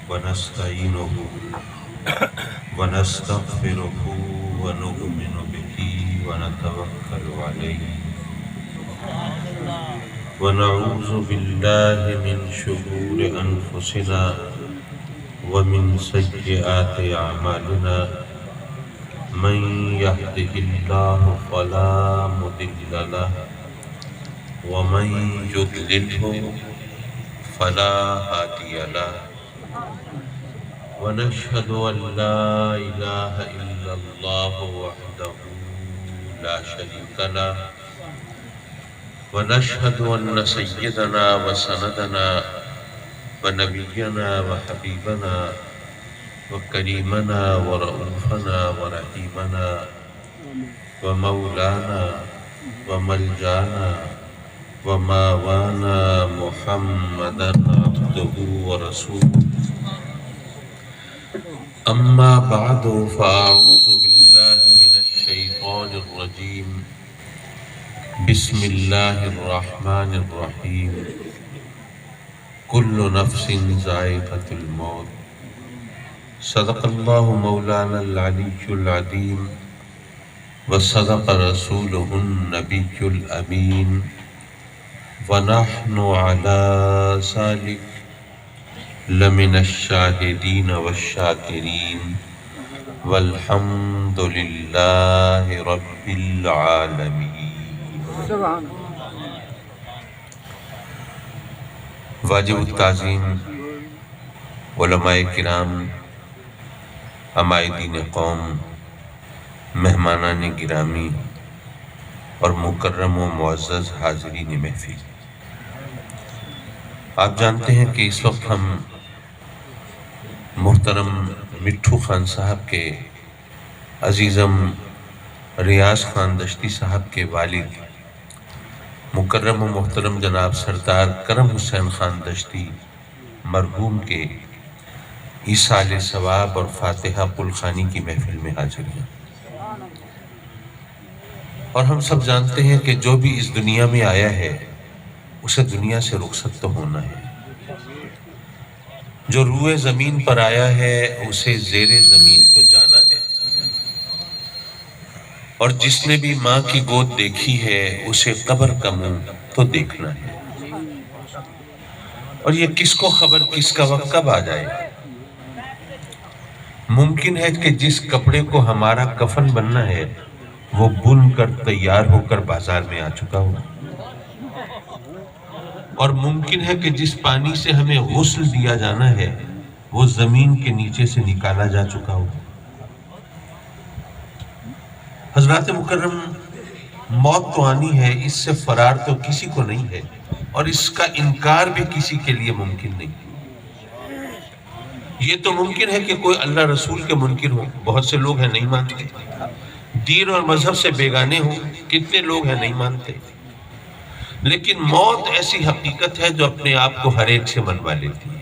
ونستعينه ونستغفره ونؤمن به ونتوكل عليه ونعوذ بالله من شرور أنفسنا ومن سيئات أعمالنا من يهده الله فلا مضل له ومن يضلله فلا هادي له ونشهد أن لا إله إلا الله وحده لا شريك له ونشهد أن سيدنا وسندنا ونبينا وحبيبنا وكريمنا ورؤوفنا ورحيمنا ومولانا وملجانا وماوانا محمدا عبده ورسوله أما بعد فأعوذ بالله من الشيطان الرجيم بسم الله الرحمن الرحيم كل نفس ذائقة الموت صدق الله مولانا العلي العظيم وصدق رسوله النبي الأمين ونحن على ذلك لمن الشاهدين والشاكرين والحمد لله رب العالمين. واجب التعظیم علماء کرام، عمائدین قوم، مہمانان گرامی اور مکرم و معزز حاضرین محفل، آپ جانتے ہیں کہ اس وقت ہم محترم مٹھو خان صاحب کے عزیزم ریاض خان دشتی صاحب کے والد مکرم و محترم جناب سردار کرم حسین خان دشتی مرحوم کے ایصال ثواب اور فاتحہ قلخانی کی محفل میں حاضر ہیں. اور ہم سب جانتے ہیں کہ جو بھی اس دنیا میں آیا ہے اسے دنیا سے رخصت تو ہونا ہے. جو روئے زمین پر آیا ہے اسے زیر زمین تو جانا ہے. اور جس نے بھی ماں کی گود دیکھی ہے اسے قبر کا منہ تو دیکھنا ہے. اور یہ کس کو خبر کس کا وقت کب آ جائے. ممکن ہے کہ جس کپڑے کو ہمارا کفن بننا ہے وہ بن کر تیار ہو کر بازار میں آ چکا ہو، اور ممکن ہے کہ جس پانی سے ہمیں غسل دیا جانا ہے وہ زمین کے نیچے سے نکالا جا چکا ہو. حضرات مکرم، موت تو آنی ہے، اس سے فرار تو کسی کو نہیں ہے، اور اس کا انکار بھی کسی کے لیے ممکن نہیں. یہ تو ممکن ہے کہ کوئی اللہ رسول کے منکر ہو، بہت سے لوگ ہیں نہیں مانتے. دین اور مذہب سے بیگانے ہوں، کتنے لوگ ہیں نہیں مانتے. لیکن موت ایسی حقیقت ہے جو اپنے آپ کو ہر ایک سے منوا لیتی ہے.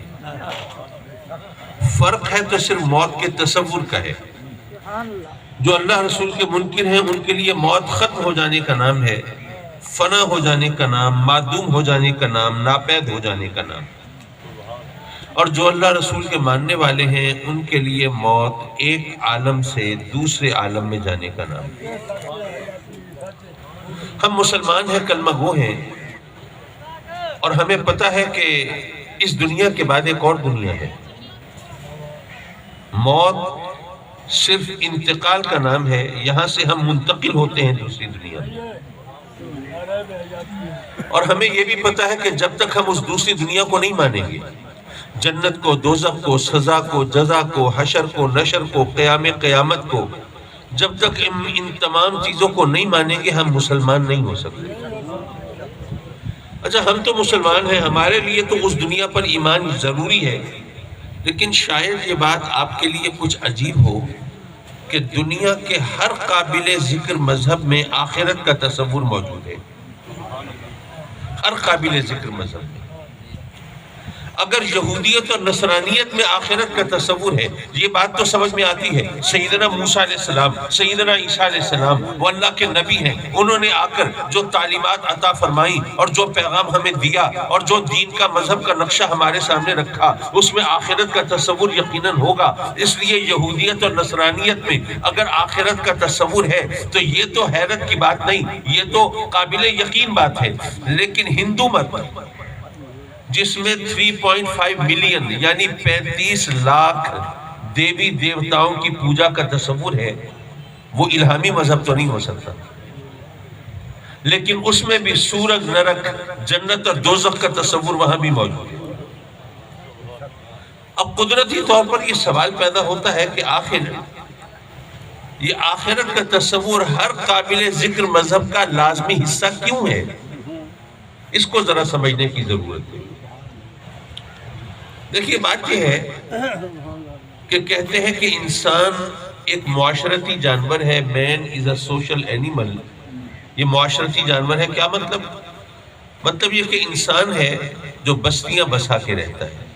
فرق ہے تو صرف موت کے تصور کا ہے. جو اللہ رسول کے منکر ہیں ان کے لیے موت ختم ہو جانے کا نام ہے، فنا ہو جانے کا نام، معدوم ہو جانے کا نام، ناپید ہو جانے کا نام. اور جو اللہ رسول کے ماننے والے ہیں ان کے لیے موت ایک عالم سے دوسرے عالم میں جانے کا نام ہے. ہم مسلمان ہیں، کلمہ گو ہیں، اور ہمیں پتہ ہے کہ اس دنیا کے بعد ایک اور دنیا ہے. موت صرف انتقال کا نام ہے، یہاں سے ہم منتقل ہوتے ہیں دوسری دنیا میں. اور ہمیں یہ بھی پتہ ہے کہ جب تک ہم اس دوسری دنیا کو نہیں مانیں گے، جنت کو، دوزخ کو، سزا کو، جزا کو، حشر کو، نشر کو، قیامت کو، جب تک ان تمام چیزوں کو نہیں مانیں گے ہم مسلمان نہیں ہو سکتے. اچھا، ہم تو مسلمان ہیں، ہمارے لیے تو اس دنیا پر ایمان ضروری ہے، لیکن شاید یہ بات آپ کے لیے کچھ عجیب ہو کہ دنیا کے ہر قابل ذکر مذہب میں آخرت کا تصور موجود ہے. ہر قابل ذکر مذہب میں اگر یہودیت اور نصرانیت میں آخرت کا تصور ہے، یہ بات تو سمجھ میں آتی ہے، سیدنا موسیٰ علیہ السلام، سیدنا عیسیٰ علیہ السلام وہ اللہ کے نبی ہیں، انہوں نے آ کر جو تعلیمات عطا فرمائیں اور جو پیغام ہمیں دیا اور جو دین کا مذہب کا نقشہ ہمارے سامنے رکھا، اس میں آخرت کا تصور یقیناً ہوگا۔ اس لیے یہودیت اور نصرانیت میں اگر آخرت کا تصور ہے تو یہ تو حیرت کی بات نہیں، یہ تو قابل یقین بات ہے۔ لیکن ہندو مت جس میں 3.5 ملین یعنی 35 لاکھ دیوی دیوتاؤں کی پوجا کا تصور ہے، وہ الہامی مذہب تو نہیں ہو سکتا، لیکن اس میں بھی سورگ، نرک، جنت اور دوزخ کا تصور وہاں بھی موجود ہے۔ اب قدرتی طور پر یہ سوال پیدا ہوتا ہے کہ آخر یہ آخرت کا تصور ہر قابل ذکر مذہب کا لازمی حصہ کیوں ہے؟ اس کو ذرا سمجھنے کی ضرورت ہے۔ دیکھیے بات یہ ہے کہ کہتے ہیں کہ انسان ایک معاشرتی جانور ہے، مین از اے سوشل اینیمل۔ یہ معاشرتی جانور ہے، کیا مطلب؟ مطلب یہ کہ انسان ہے جو بستیاں بسا کے رہتا ہے،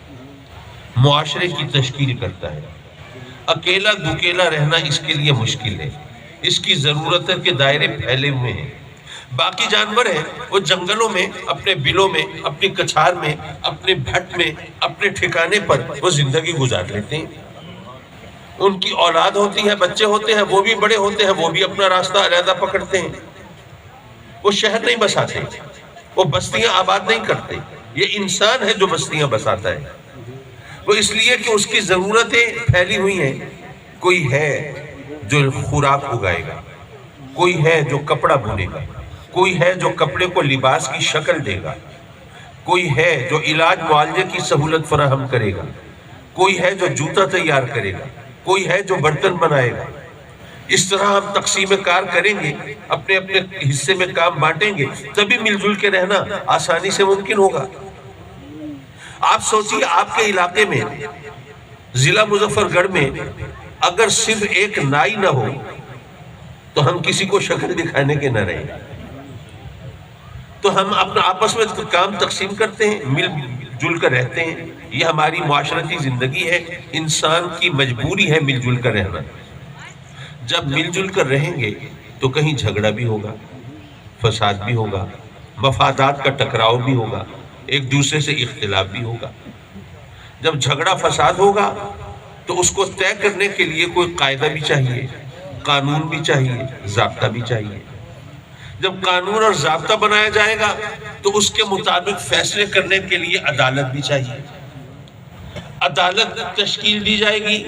معاشرے کی تشکیل کرتا ہے۔ اکیلا دکیلا رہنا اس کے لیے مشکل ہے، اس کی ضرورت ہے کہ دائرے پھیلے ہوئے ہیں۔ باقی جانور ہیں وہ جنگلوں میں، اپنے بلوں میں، اپنی کچھار میں، اپنے بھٹ میں، اپنے ٹھکانے پر وہ زندگی گزار لیتے ہیں۔ ان کی اولاد ہوتی ہے، بچے ہوتے ہیں، وہ بھی بڑے ہوتے ہیں، وہ بھی اپنا راستہ علیحدہ پکڑتے ہیں۔ وہ شہر نہیں بساتے، وہ بستیاں آباد نہیں کرتے۔ یہ انسان ہے جو بستیاں بساتا ہے، وہ اس لیے کہ اس کی ضرورتیں پھیلی ہوئی ہیں۔ کوئی ہے جو خوراک اگائے گا، کوئی ہے جو کپڑا بنے گا، کوئی ہے جو کپڑے کو لباس کی شکل دے گا، کوئی ہے جو علاج معالجے کی سہولت فراہم کرے گا، کوئی ہے جو جوتا تیار کرے گا، کوئی ہے جو برتن بنائے گا۔ اس طرح ہم تقسیم کار کریں گے، اپنے اپنے حصے میں کام بانٹیں گے، تبھی مل جل کے رہنا آسانی سے ممکن ہوگا۔ آپ سوچیے آپ کے علاقے میں، ضلع مظفر گڑھ میں اگر صرف ایک نائی نہ ہو تو ہم کسی کو شکل دکھانے کے نہ رہیں، تو ہم اپنا آپس میں کام تقسیم کرتے ہیں، مل جل کر رہتے ہیں۔ یہ ہماری معاشرتی زندگی ہے، انسان کی مجبوری ہے مل جل کر رہنا۔ جب مل جل کر رہیں گے تو کہیں جھگڑا بھی ہوگا، فساد بھی ہوگا، مفادات کا ٹکراؤ بھی ہوگا، ایک دوسرے سے اختلاف بھی ہوگا۔ جب جھگڑا فساد ہوگا تو اس کو طے کرنے کے لیے کوئی قاعدہ بھی چاہیے، قانون بھی چاہیے، ضابطہ بھی چاہیے۔ جب قانون اور ضابطہ بنایا جائے گا تو اس کے مطابق فیصلے کرنے کے لیے عدالت بھی چاہیے۔ عدالت تشکیل دی جائے گی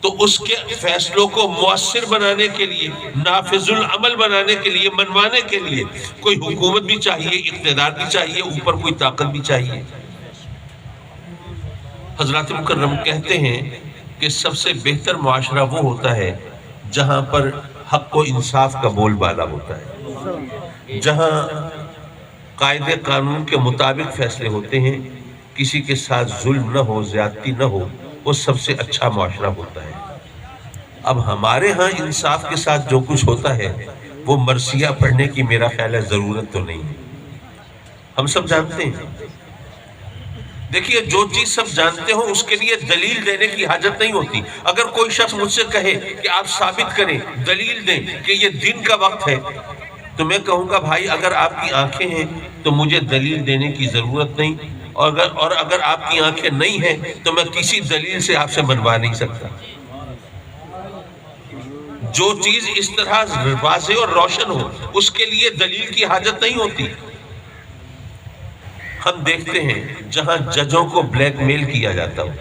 تو اس کے فیصلوں کو مؤثر بنانے کے لیے، نافذ العمل بنانے کے لیے، منوانے کے لیے کوئی حکومت بھی چاہیے، اقتدار بھی چاہیے، اوپر کوئی طاقت بھی چاہیے۔ حضرات مکرم کہتے ہیں کہ سب سے بہتر معاشرہ وہ ہوتا ہے جہاں پر حق و انصاف کا بول بالا ہوتا ہے، جہاں قاعدے قانون کے مطابق فیصلے ہوتے ہیں، کسی کے ساتھ ظلم نہ ہو، زیادتی نہ ہو، وہ سب سے اچھا معاشرہ ہوتا ہے۔ اب ہمارے ہاں انصاف کے ساتھ جو کچھ ہوتا ہے وہ مرثیہ پڑھنے کی میرا خیال ہے ضرورت تو نہیں ہے، ہم سب جانتے ہیں۔ دیکھیے جو چیز سب جانتے ہو اس کے لیے دلیل دینے کی حاجت نہیں ہوتی۔ اگر کوئی شخص مجھ سے کہے کہ آپ ثابت کریں، دلیل دیں کہ یہ دن کا وقت ہے، تو میں کہوں گا بھائی اگر آپ کی آنکھیں ہیں تو مجھے دلیل دینے کی ضرورت نہیں، اور اگر آپ کی آنکھیں نہیں ہیں تو میں کسی دلیل سے آپ سے منوا نہیں سکتا۔ جو چیز اس طرح واضح اور روشن ہو اس کے لیے دلیل کی حاجت نہیں ہوتی۔ ہم دیکھتے ہیں جہاں ججوں کو بلیک میل کیا جاتا ہو،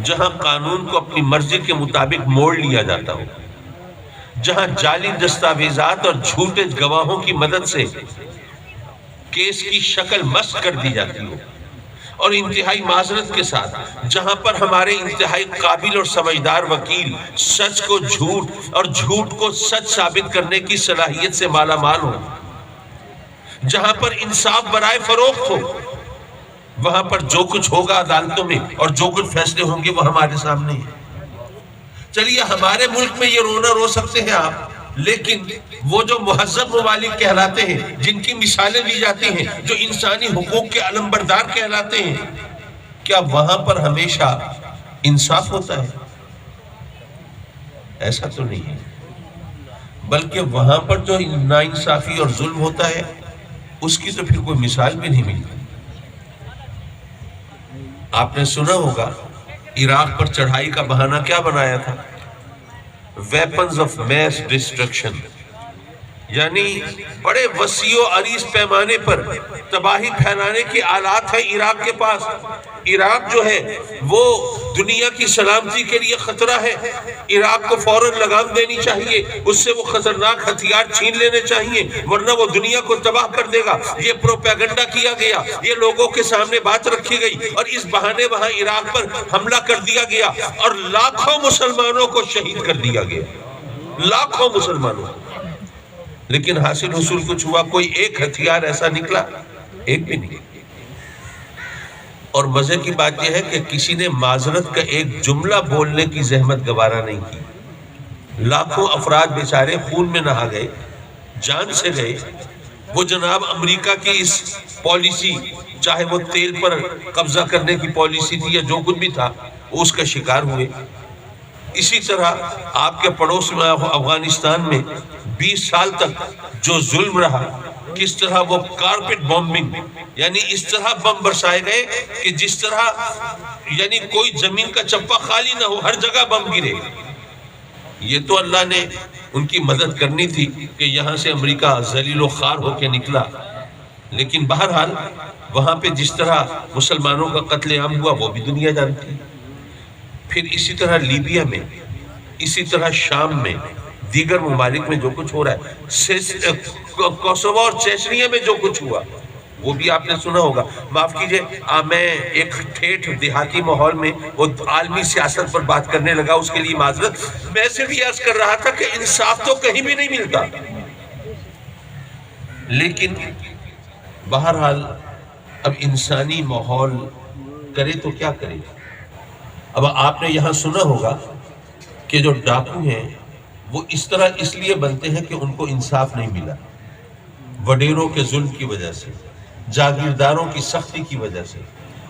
جہاں قانون کو اپنی مرضی کے مطابق موڑ لیا جاتا ہو، جہاں جعلی دستاویزات اور جھوٹے گواہوں کی مدد سے کیس کی شکل مسخ کر دی جاتی ہو، اور انتہائی معذرت کے ساتھ جہاں پر ہمارے انتہائی قابل اور سمجھدار وکیل سچ کو جھوٹ اور جھوٹ کو سچ ثابت کرنے کی صلاحیت سے مالا مال ہو، جہاں پر انصاف برائے فروخت ہو، وہاں پر جو کچھ ہوگا عدالتوں میں اور جو کچھ فیصلے ہوں گے وہ ہمارے سامنے ہیں۔ چلیے ہمارے ملک میں یہ رونا رو سکتے ہیں آپ، لیکن وہ جو مہذب ممالک کہلاتے ہیں، جن کی مثالیں لی جاتی ہیں، جو انسانی حقوق کے علمبردار کہلاتے ہیں، کیا وہاں پر ہمیشہ انصاف ہوتا ہے؟ ایسا تو نہیں ہے، بلکہ وہاں پر جو ناانصافی اور ظلم ہوتا ہے اس کی تو پھر کوئی مثال بھی نہیں ملتی۔ آپ نے سنا ہوگا عراق پر چڑھائی کا بہانہ کیا بنایا تھا؟ ویپنز آف میس ڈسٹرکشن، یعنی بڑے وسیع و عریض پیمانے پر تباہی پھیلانے کی آلات ہیں عراق کے پاس۔ عراق جو ہے وہ دنیا کی سلامتی کے لیے خطرہ ہے، عراق کو فوراً لگام دینی چاہیے، اس سے وہ خطرناک ہتھیار چھین لینے چاہیے، ورنہ وہ دنیا کو تباہ کر دے گا۔ یہ پروپیگنڈا کیا گیا، یہ لوگوں کے سامنے بات رکھی گئی، اور اس بہانے وہاں عراق پر حملہ کر دیا گیا اور لاکھوں مسلمانوں کو شہید کر دیا گیا، لاکھوں مسلمانوں کو۔ لیکن حاصل حصول کچھ ہوا؟ کوئی ایک ہتھیار ایسا نکلا؟ ایک بھی نہیں۔ اور مزے کی بات یہ ہے کہ کسی نے معذرت کا ایک جملہ بولنے کی زحمت گوارا نہیں کی۔ لاکھوں افراد بیچارے خون میں نہا گئے، جان سے گئے۔ وہ جناب امریکہ کی اس پالیسی، چاہے وہ تیل پر قبضہ کرنے کی پالیسی تھی یا جو کچھ بھی تھا، وہ اس کا شکار ہوئے۔ اسی طرح آپ کے پڑوس میں افغانستان میں 20 سال تک جو ظلم رہا، کس طرح وہ کارپٹ بمبنگ، یعنی اس طرح بم برسائے گئے کہ جس طرح یعنی کوئی زمین کا چپا خالی نہ ہو، ہر جگہ بم گرے۔ یہ تو اللہ نے ان کی مدد کرنی تھی کہ یہاں سے امریکہ ذلیل و خوار ہو کے نکلا، لیکن بہرحال وہاں پہ جس طرح مسلمانوں کا قتل عام ہوا وہ بھی دنیا جانتی۔ پھر اسی طرح لیبیا میں، اسی طرح شام میں، دیگر ممالک میں جو کچھ ہو رہا ہے، کوسوو اور چیچنیا میں جو کچھ ہوا وہ بھی آپ نے سنا ہوگا۔ معاف کیجئے، میں ایک ٹھیٹھ دیہاتی ماحول میں وہ عالمی سیاست پر بات کرنے لگا، اس کے لیے معذرت۔ میں صرف یہ عرض کر رہا تھا کہ انصاف تو کہیں بھی نہیں ملتا، لیکن بہرحال اب انسانی ماحول کرے تو کیا کرے۔ اب آپ نے یہاں سنا ہوگا کہ جو ڈاکو ہیں وہ اس طرح اس لیے بنتے ہیں کہ ان کو انصاف نہیں ملا، وڈیروں کے ظلم کی وجہ سے، جاگیرداروں کی سختی کی وجہ سے،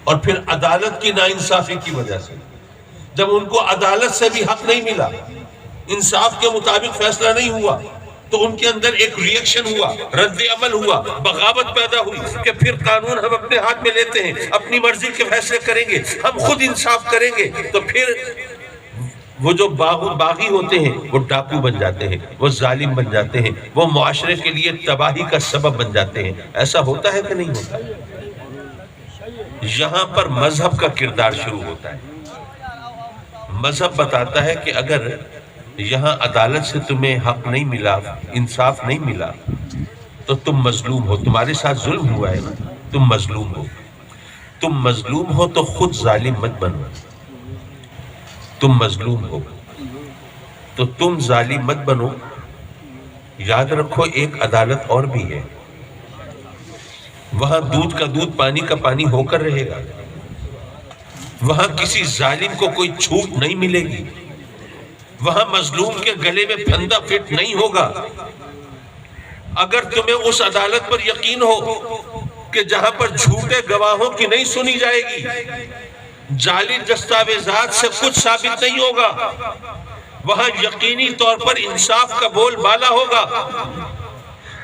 اور پھر عدالت کی ناانصافی کی وجہ سے۔ جب ان کو عدالت سے بھی حق نہیں ملا، انصاف کے مطابق فیصلہ نہیں ہوا، تو ان کے اندر ایک ری ایکشن ہوا، رد عمل ہوا، بغاوت پیدا ہوئی کہ پھر قانون ہم اپنے ہاتھ میں لیتے ہیں، اپنی مرضی کے فیصلے کریں گے، ہم خود انصاف کریں گے۔ تو پھر وہ جو باغی ہوتے ہیں وہ ڈاکو بن جاتے ہیں، وہ ظالم بن جاتے ہیں، وہ معاشرے کے لیے تباہی کا سبب بن جاتے ہیں۔ ایسا ہوتا ہے کہ نہیں ہوتا؟ یہاں پر مذہب کا کردار شروع ہوتا ہے۔ مذہب بتاتا ہے کہ اگر یہاں عدالت سے تمہیں حق نہیں ملا، انصاف نہیں ملا، تو تم مظلوم ہو، تمہارے ساتھ ظلم ہوا ہے نا، تم مظلوم ہو۔ تم مظلوم ہو تو خود ظالم مت بنو، تم مظلوم ہو تو تم ظالم مت بنو۔ یاد رکھو ایک عدالت اور بھی ہے، وہاں دودھ کا دودھ، پانی کا پانی ہو کر رہے گا، وہاں کسی ظالم کو کوئی چھوٹ نہیں ملے گی، وہاں مظلوم کے گلے میں پھندا فٹ نہیں ہوگا۔ اگر تمہیں اس عدالت پر یقین ہو کہ جہاں پر جھوٹے گواہوں کی نہیں سنی جائے گی، جعلی دستاویزات سے کچھ ثابت نہیں ہوگا، وہاں یقینی طور پر انصاف کا بول بالا ہوگا،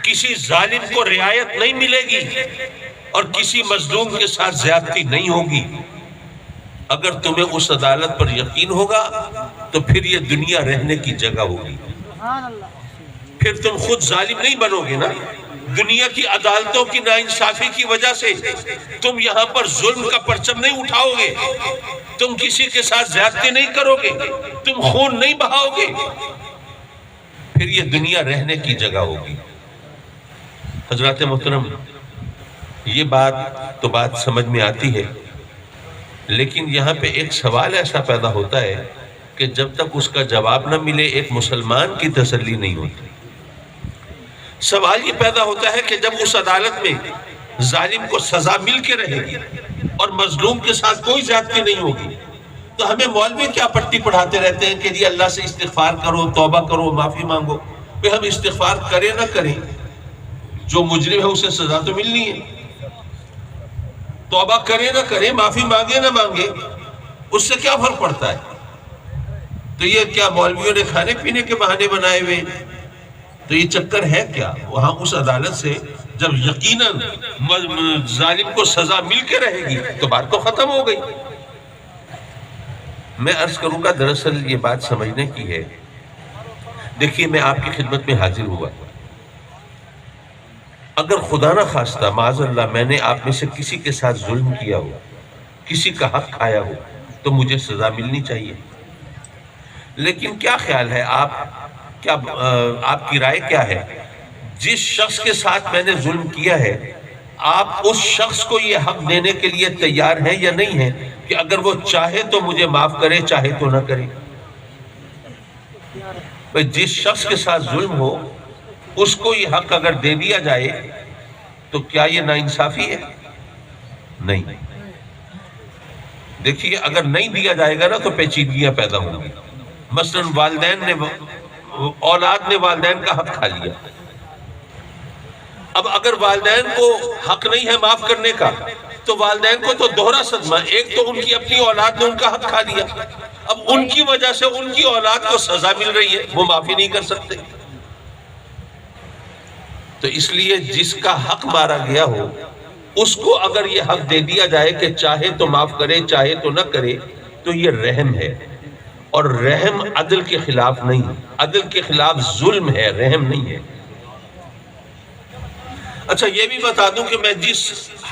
کسی ظالم کو رعایت نہیں ملے گی اور کسی مظلوم کے ساتھ زیادتی نہیں ہوگی۔ اگر تمہیں اس عدالت پر یقین ہوگا تو پھر یہ دنیا رہنے کی جگہ ہوگی، پھر تم خود ظالم نہیں بنو گے نا۔ دنیا کی عدالتوں کی ناانصافی کی وجہ سے تم یہاں پر ظلم کا پرچم نہیں اٹھاؤ گے، تم کسی کے ساتھ زیادتی نہیں کرو گے، تم خون نہیں بہاؤ گے، پھر یہ دنیا رہنے کی جگہ ہوگی۔ حضرات محترم، یہ بات سمجھ میں آتی ہے، لیکن یہاں پہ ایک سوال ایسا پیدا ہوتا ہے کہ جب تک اس کا جواب نہ ملے ایک مسلمان کی تسلی نہیں ہوتی۔ سوال یہ پیدا ہوتا ہے کہ جب اس عدالت میں ظالم کو سزا مل کے رہے گی اور مظلوم کے ساتھ کوئی زیادتی نہیں ہوگی، تو ہمیں مولوی کیا پٹی پڑھاتے رہتے ہیں کہ جی اللہ سے استغفار کرو، توبہ کرو، معافی مانگو۔ کہ ہم استغفار کریں نہ کریں، جو مجرم ہے اسے سزا تو ملنی ہے، توبہ کریں نہ کریں، معافی مانگے نہ مانگے، اس سے کیا فرق پڑتا ہے؟ تو یہ کیا مولویوں نے کھانے پینے کے بہانے بنائے ہوئے؟ تو یہ چکر ہے کیا؟ وہاں اس عدالت سے جب یقیناً ظالم کو سزا مل کے رہے گی تو بات تو ختم ہو گئی۔ میں عرض کروں گا دراصل یہ بات سمجھنے کی ہے۔ دیکھیے میں آپ کی خدمت میں حاضر ہوا، اگر خدا نہ خواستہ معاذ اللہ میں نے آپ میں سے کسی کے ساتھ ظلم کیا ہو، کسی کا حق کھایا ہو، تو مجھے سزا ملنی چاہیے۔ لیکن کیا خیال ہے آپ کی رائے کیا ہے؟ جس شخص کے ساتھ میں نے ظلم کیا ہے، آپ اس شخص کو یہ حق دینے کے لیے تیار ہیں یا نہیں ہیں کہ اگر وہ چاہے تو مجھے معاف کرے، چاہے تو نہ کرے؟ جس شخص کے ساتھ ظلم ہو اس کو یہ حق اگر دے دیا جائے تو کیا یہ ناانصافی ہے؟ نہیں۔ دیکھیے اگر نہیں دیا جائے گا نا تو پیچیدگیاں پیدا ہوں گی۔ مثلا اولاد نے والدین کا حق کھا لیا، اب اگر والدین کو حق نہیں ہے معاف کرنے کا تو والدین کو تو دوہرا صدمہ، ایک تو ان کی اپنی اولاد نے ان کا حق کھا لیا، اب ان کی وجہ سے ان کی اولاد کو سزا مل رہی ہے، وہ معافی نہیں کر سکتے۔ تو اس لیے جس کا حق مارا گیا ہو اس کو اگر یہ حق دے دیا جائے کہ چاہے تو معاف کرے، چاہے تو نہ کرے، تو یہ رحم ہے، اور رحم عدل کے خلاف نہیں، عدل کے خلاف ظلم ہے، رحم نہیں ہے۔ اچھا یہ بھی بتا دوں کہ میں جس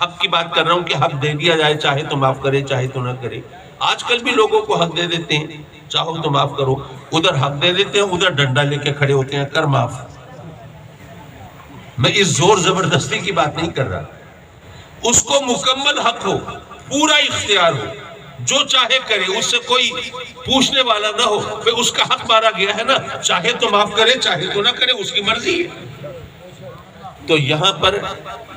حق کی بات کر رہا ہوں کہ حق دے دیا جائے، چاہے تو معاف کرے چاہے تو نہ کرے، آج کل بھی لوگوں کو حق دے دیتے ہیں، چاہو تو معاف کرو، ادھر حق دے دیتے ہیں، ادھر ڈنڈا لے کے کھڑے ہوتے ہیں، کر معاف۔ میں اس زور زبردستی کی بات نہیں کر رہا، اس کو مکمل حق ہو، پورا اختیار ہو، جو چاہے کرے، اس سے کوئی پوچھنے والا نہ ہو، بھئی اس کا حق مارا گیا ہے نا، چاہے تو معاف کرے چاہے تو نہ کرے، اس کی مرضی ہے۔ تو یہاں پر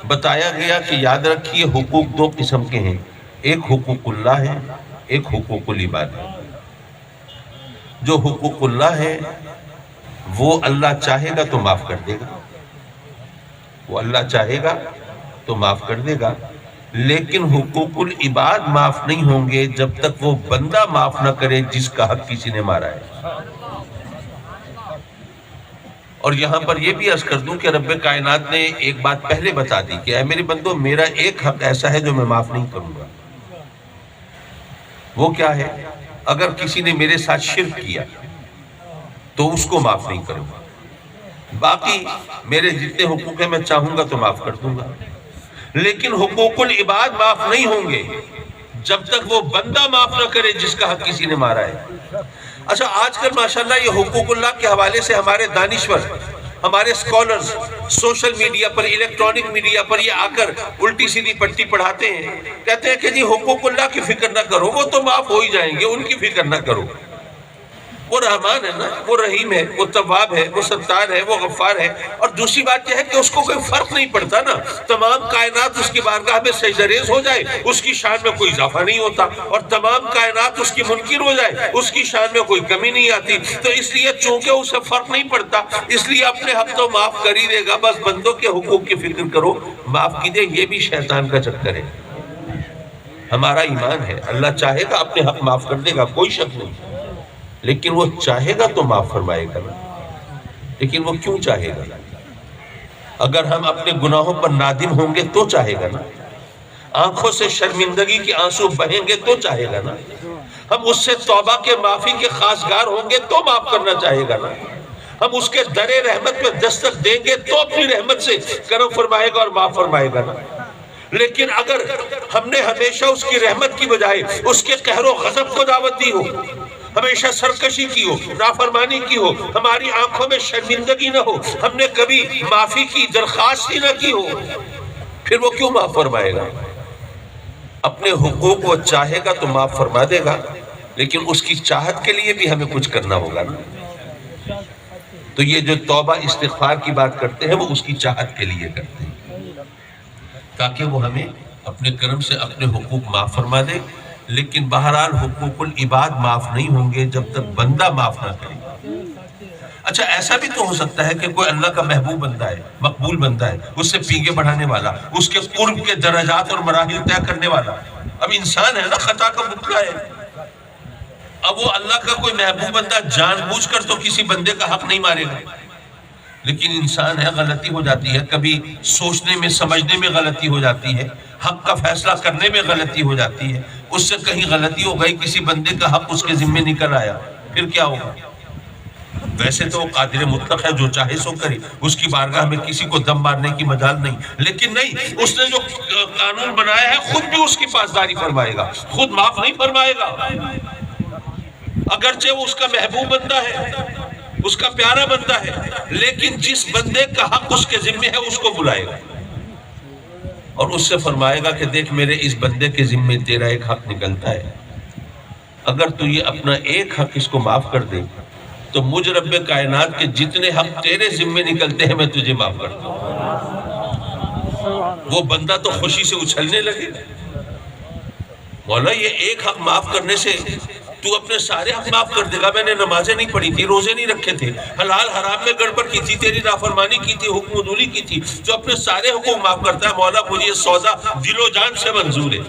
بتایا گیا کہ یاد رکھیے حقوق دو قسم کے ہیں، ایک حقوق اللہ ہے، ایک حقوق العباد ہے۔ جو حقوق اللہ ہے وہ اللہ چاہے گا تو معاف کر دے گا، وہ اللہ چاہے گا تو معاف کر دے گا، لیکن حقوق العباد معاف نہیں ہوں گے جب تک وہ بندہ معاف نہ کرے جس کا حق کسی نے مارا ہے۔ اور یہاں پر یہ بھی عرض کر دوں کہ رب کائنات نے ایک بات پہلے بتا دی کہ اے میرے بندو، میرا ایک حق ایسا ہے جو میں معاف نہیں کروں گا۔ وہ کیا ہے؟ اگر کسی نے میرے ساتھ شرک کیا تو اس کو معاف نہیں کروں گا، باقی میرے جتنے حقوق ہیں میں چاہوں گا تو معاف کر دوں گا، لیکن حقوق العباد معاف نہیں ہوں گے جب تک وہ بندہ معاف نہ کرے جس کا حق کسی نے مارا ہے۔ اچھا آج کل ماشاءاللہ یہ حقوق اللہ کے حوالے سے ہمارے دانشور، ہمارے سکولرز سوشل میڈیا پر، الیکٹرانک میڈیا پر یہ آ کر الٹی سیدھی پٹی پڑھاتے ہیں، کہتے ہیں کہ جی حقوق اللہ کی فکر نہ کرو، وہ تو معاف ہو ہی جائیں گے، ان کی فکر نہ کرو۔ وہ رحمان ہے نا، وہ رحیم ہے، وہ تواب ہے، وہ ستار ہے، وہ غفار ہے، اور دوسری بات یہ ہے کہ اس کو کوئی فرق نہیں پڑتا نا، تمام کائنات اس کی بارگاہ میں سجدہ ریز ہو جائے اس کی شان میں کوئی اضافہ نہیں ہوتا، اور تمام کائنات اس کی منکر ہو جائے اس کی شان میں کوئی کمی نہیں آتی۔ تو اس لیے چونکہ اسے فرق نہیں پڑتا اس لیے اپنے حق تو معاف کر ہی دے گا، بس بندوں کے حقوق کی فکر کرو، معاف کیجئے۔ یہ بھی شیطان کا چکر ہے۔ ہمارا ایمان ہے اللہ چاہے گا اپنے حق معاف کر دے گا، کوئی شک نہیں، لیکن وہ چاہے گا تو معاف فرمائے گا نا۔ لیکن وہ کیوں چاہے گا؟ اگر ہم اپنے گناہوں پر نادم ہوں گے تو چاہے گا نا، آنکھوں سے شرمندگی کے آنسو بہیں گے تو چاہے گا نا، ہم اس سے توبہ کے معافی کے خواستگار ہوں گے تو معاف کرنا چاہے گا نا، ہم اس کے در رحمت پہ دستک دیں گے تو اپنی رحمت سے کرم فرمائے گا اور معاف فرمائے گا نا۔ لیکن اگر ہم نے ہمیشہ اس کی رحمت کی بجائے اس کے قہر و غضب کو دعوت دی ہو، ہمیشہ سرکشی کی ہو، نافرمانی کی ہو، ہماری آنکھوں میں شرمندگی نہ ہو، ہم نے کبھی معافی کی درخواست ہی نہ کی ہو، پھر وہ کیوں معاف فرمائے گا؟ اپنے حقوق وہ چاہے گا تو معاف فرما دے گا، لیکن اس کی چاہت کے لیے بھی ہمیں کچھ کرنا ہوگا نا۔ تو یہ جو توبہ استغفار کی بات کرتے ہیں وہ اس کی چاہت کے لیے کرتے ہیں تاکہ وہ ہمیں اپنے کرم سے اپنے حقوق معاف فرما دے، لیکن بہرحال حقوق العباد معاف نہیں ہوں گے جب تک بندہ معاف نہ کرے۔ اچھا ایسا بھی تو ہو سکتا ہے کہ کوئی اللہ کا محبوب بندہ ہے، مقبول بندہ ہے، اس سے پیگے بڑھانے والا، اس کے قرب کے درجات اور مراحل طے کرنے والا، اب انسان ہے نا، خطا کا مطلع ہے، اب وہ اللہ کا کوئی محبوب بندہ جان بوجھ کر تو کسی بندے کا حق نہیں مارے گا، لیکن انسان ہے، غلطی ہو جاتی ہے، کبھی سوچنے میں سمجھنے میں غلطی ہو جاتی ہے، حق کا فیصلہ کرنے میں غلطی ہو جاتی ہے، اس سے کہیں غلطی ہو گئی، کسی بندے کا حق اس کے ذمے نکل آیا، پھر کیا ہوگا؟ ویسے تو وہ قادر مطلق ہے، جو چاہے سو کرے، اس کی بارگاہ میں کسی کو دم مارنے کی مجال نہیں، لیکن نہیں، اس نے جو قانون بنایا ہے خود بھی اس کی پاسداری فرمائے گا، خود معاف نہیں فرمائے گا، اگرچہ وہ اس کا محبوب بندہ ہے، اس کا پیارا بندہ ہے، لیکن جس بندے کا حق اس کے ذمے ہے اس کو بلائے گا اور اس سے فرمائے گا کہ دیکھ میرے اس بندے کے ذمے تیرا ایک حق نکلتا ہے، اگر تو یہ اپنا ایک حق اس کو معاف کر دے تو مجھ رب کائنات کے جتنے حق تیرے ذمے نکلتے ہیں میں تجھے معاف کرتا ہوں۔ وہ بندہ تو خوشی سے اچھلنے لگے، مولا یہ ایک حق معاف کرنے سے تو اپنے سارے حق معاف کر دے گا، میں نے نمازیں نہیں پڑھی تھی، روزے نہیں رکھے تھے، حلال حرام میں گڑبڑ کی تھی، تیری نافرمانی کی تھی، حکم عدولی کی تھی، جو اپنے سارے حقوق معاف کرتا ہے، مولا مجھے یہ سودا دل و جان سے منظور ہے۔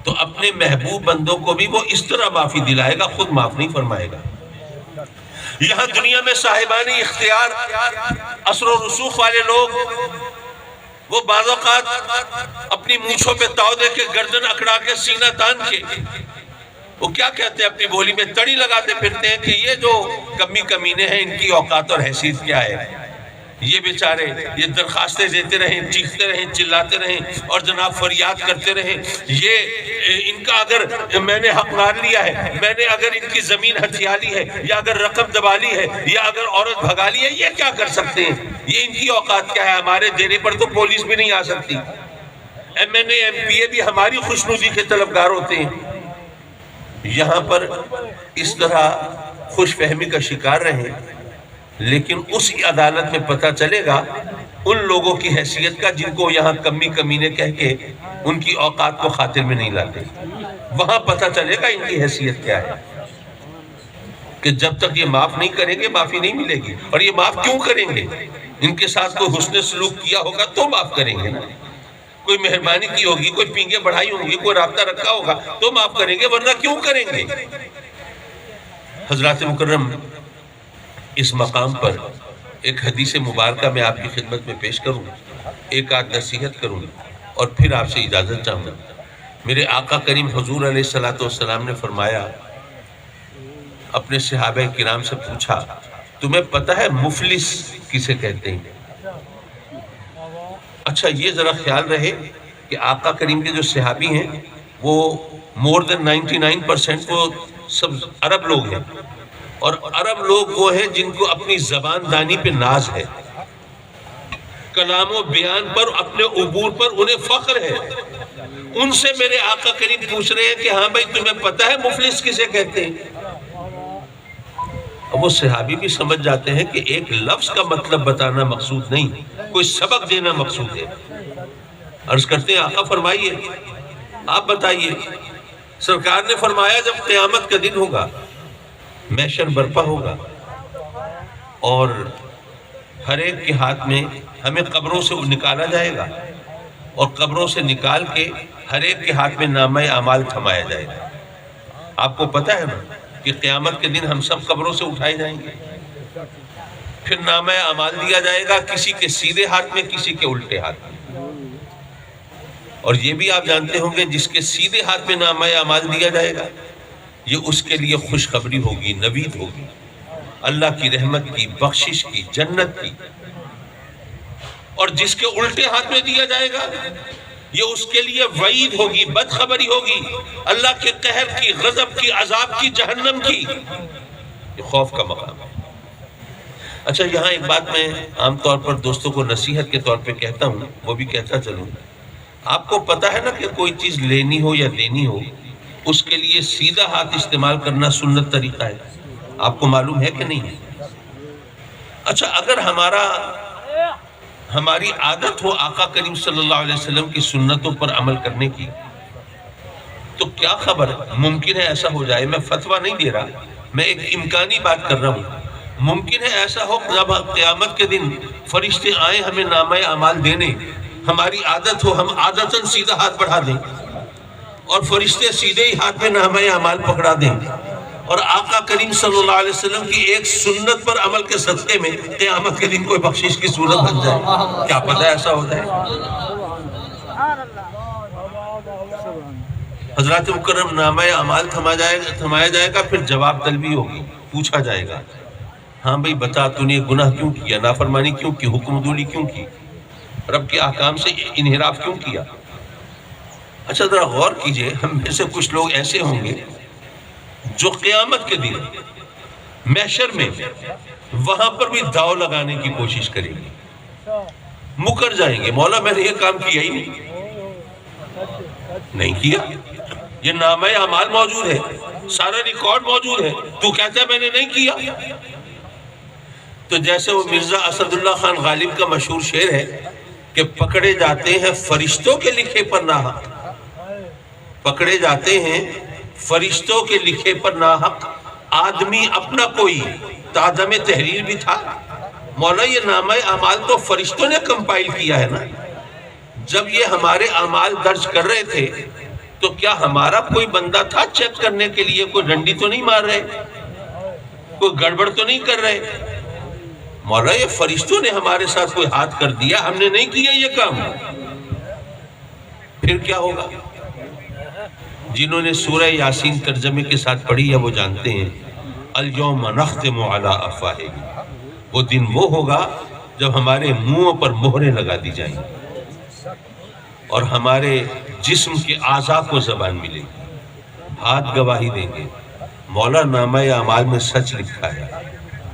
تو اپنے محبوب بندوں کو بھی وہ اس طرح معافی دلائے گا، خود معاف نہیں فرمائے گا۔ یہاں دنیا میں صاحبان اختیار، اثر و رسوخ والے لوگ، وہ بعض اوقات اپنی مونچھوں پہ تاؤ دے کے، گردن اکڑا کے، سینہ تان کے، وہ کیا کہتے ہیں اپنی بولی میں، تڑی لگاتے پھرتے ہیں کہ یہ جو کمی کمینے ہیں ان کی اوقات اور حیثیت کیا ہے، یہ بیچارے یہ درخواستیں دیتے رہیں، چیختے رہیں، چلاتے رہیں اور جناب فریاد کرتے رہیں، یہ ان کا اگر میں نے حق مار لیا ہے، میں نے اگر ان کی زمین ہتھیا لی ہے، یا اگر رقم دبا لی ہے، یا اگر عورت بھگا لی ہے، یہ کیا کر سکتے ہیں، یہ ان کی اوقات کیا ہے، ہمارے دینے پر تو پولیس بھی نہیں آ سکتی، M N A M P A بھی ہماری خوشنودی کے طلبگار ہوتے ہیں۔ یہاں پر اس طرح خوش فہمی کا شکار رہیں، لیکن اسی عدالت میں پتہ چلے گا ان لوگوں کی حیثیت کا جن کو یہاں کمی کمینے کہہ کے ان کی اوقات کو خاطر میں نہیں لاتے، وہاں پتہ چلے گا ان کی حیثیت کیا ہے، کہ جب تک یہ معاف نہیں کریں گے معافی نہیں ملے گی، اور یہ معاف کیوں کریں گے؟ ان کے ساتھ کوئی حسن سلوک کیا ہوگا تو معاف کریں گے نا، کوئی مہربانی کی ہوگی، کوئی پینگے بڑھائی ہوں گی، کوئی رابطہ رکھا ہوگا تو معاف کریں گے، ورنہ کیوں کریں گے؟ حضرات مکرم، اس مقام پر ایک حدیث مبارکہ میں آپ کی خدمت میں پیش کروں، ایک آدھ نصیحت کروں اور پھر آپ سے اجازت چاہوں گا۔ میرے آقا کریم حضور علیہ السلام نے فرمایا، اپنے صحابہ کرام سے پوچھا، تمہیں پتہ ہے مفلس کسے کہتے ہیں؟ اچھا یہ ذرا خیال رہے کہ آقا کریم کے جو صحابی ہیں وہ more than 99% وہ سب عرب لوگ ہیں، اور عرب لوگ وہ ہیں جن کو اپنی زبان دانی پہ ناز ہے، کلام و بیان پر، اپنے عبور پر انہیں فخر ہے۔ ان سے میرے آقا کریم پوچھ رہے ہیں کہ ہاں بھائی تمہیں پتہ ہے مفلس کسے کہتے ہیں؟ اب وہ صحابی بھی سمجھ جاتے ہیں کہ ایک لفظ کا مطلب بتانا مقصود نہیں، کوئی سبق دینا مقصود ہے۔ عرض کرتے ہیں آقا فرمائیے، آپ بتائیے۔ سرکار نے فرمایا جب قیامت کا دن ہوگا، محشر برپا ہوگا، اور ہر ایک کے ہاتھ میں ہمیں قبروں سے نکالا جائے گا، اور قبروں سے نکال کے ہر ایک کے ہاتھ میں نامہ اعمال تھمایا جائے گا۔ آپ کو پتہ ہے نا کہ قیامت کے دن ہم سب قبروں سے اٹھائے جائیں گے، پھر نامہ اعمال دیا جائے گا، کسی کے سیدھے ہاتھ میں، کسی کے الٹے ہاتھ میں۔ اور یہ بھی آپ جانتے ہوں گے جس کے سیدھے ہاتھ میں نامہ اعمال دیا جائے گا، یہ اس کے لیے خوشخبری ہوگی، نوید ہوگی، اللہ کی رحمت کی، بخشش کی، جنت کی۔ اور جس کے الٹے ہاتھ میں دیا جائے گا، یہ اس کے لیے وعید ہوگی، بدخبری ہوگی، اللہ کے قہر کی، غضب کی، عذاب کی، جہنم کی۔ یہ خوف کا مقام ہے۔ اچھا یہاں ایک بات میں عام طور پر دوستوں کو نصیحت کے طور پہ کہتا ہوں، وہ بھی کہتا چلوں، آپ کو پتہ ہے نا کہ کوئی چیز لینی ہو یا دینی ہو، اس کے لیے سیدھا ہاتھ استعمال کرنا سنت طریقہ ہے، آپ کو معلوم ہے کہ نہیں ہے؟ اچھا اگر ہماری عادت ہو آقا کریم صلی اللہ علیہ وسلم کی سنتوں پر عمل کرنے کی، تو کیا خبر ممکن ہے ایسا ہو جائے، میں فتویٰ نہیں دے رہا، میں ایک امکانی بات کر رہا ہوں. ممکن ہے ایسا ہو جب قیامت کے دن فرشتے آئیں ہمیں نامہ اعمال دینے، ہماری عادت ہو ہم عادتاً سیدھا ہاتھ بڑھا دیں اور فرشتے سیدھے ہی ہاتھ میں نامہ اعمال پکڑا دیں، اور آقا کریم صلی اللہ علیہ وسلم کی ایک سنت پر عمل کے صدقے میں قیامت کے دن کوئی بخشش کی صورت بن جائے. کیا پتہ ایسا ہو جائے. حضرات مکرم، نامہ اعمال تھمایا جائے گا، پھر جواب طلبی ہوگی. پوچھا جائے گا ہاں بھئی بتا تو نے گناہ کیوں کیا، نافرمانی کیوں کی، حکم دولی کیوں کی، رب کے احکام سے انحراف کیوں کیا. اچھا ذرا غور کیجئے، ہم میں سے کچھ لوگ ایسے ہوں گے جو قیامت کے دن محشر میں وہاں پر بھی داؤ لگانے کی کوشش کریں گے، مکر جائیں گے، مولا میں نے یہ کام کیا ہی نہیں کیا. یہ نامہ اعمال موجود ہے، سارا ریکارڈ موجود ہے، تو کہتا ہے میں نے نہیں کیا. تو جیسے وہ مرزا اسد اللہ خان غالب کا مشہور شعر ہے کہ پکڑے جاتے ہیں فرشتوں کے لکھے پر ناحق، پکڑے جاتے ہیں فرشتوں کے لکھے پر ناحق، آدمی اپنا کوئی تعدم تحریر بھی تھا. مولا یہ نامہ اعمال تو فرشتوں نے کمپائل کیا ہے نا. جب یہ ہمارے اعمال درج کر رہے تھے تو کیا ہمارا کوئی بندہ تھا چیک کرنے کے لیے؟ کوئی ڈنڈی تو نہیں مار رہے، کوئی گڑبڑ تو نہیں کر رہے. مولا یہ فرشتوں نے ہمارے ساتھ کوئی ہاتھ کر دیا، ہم نے نہیں کیا یہ کام. پھر کیا ہوگا؟ جنہوں نے سورہ یاسین ترجمے کے ساتھ پڑھی ہے وہ جانتے ہیں الیوم نختم علی افواہہم. وہ دن وہ ہوگا جب ہمارے منہوں پر مہریں لگا دی جائیں اور ہمارے جسم کے اعضاء کو زبان ملے گی، ہاتھ گواہی دیں گے مولا نامہ اعمال میں سچ لکھا ہے،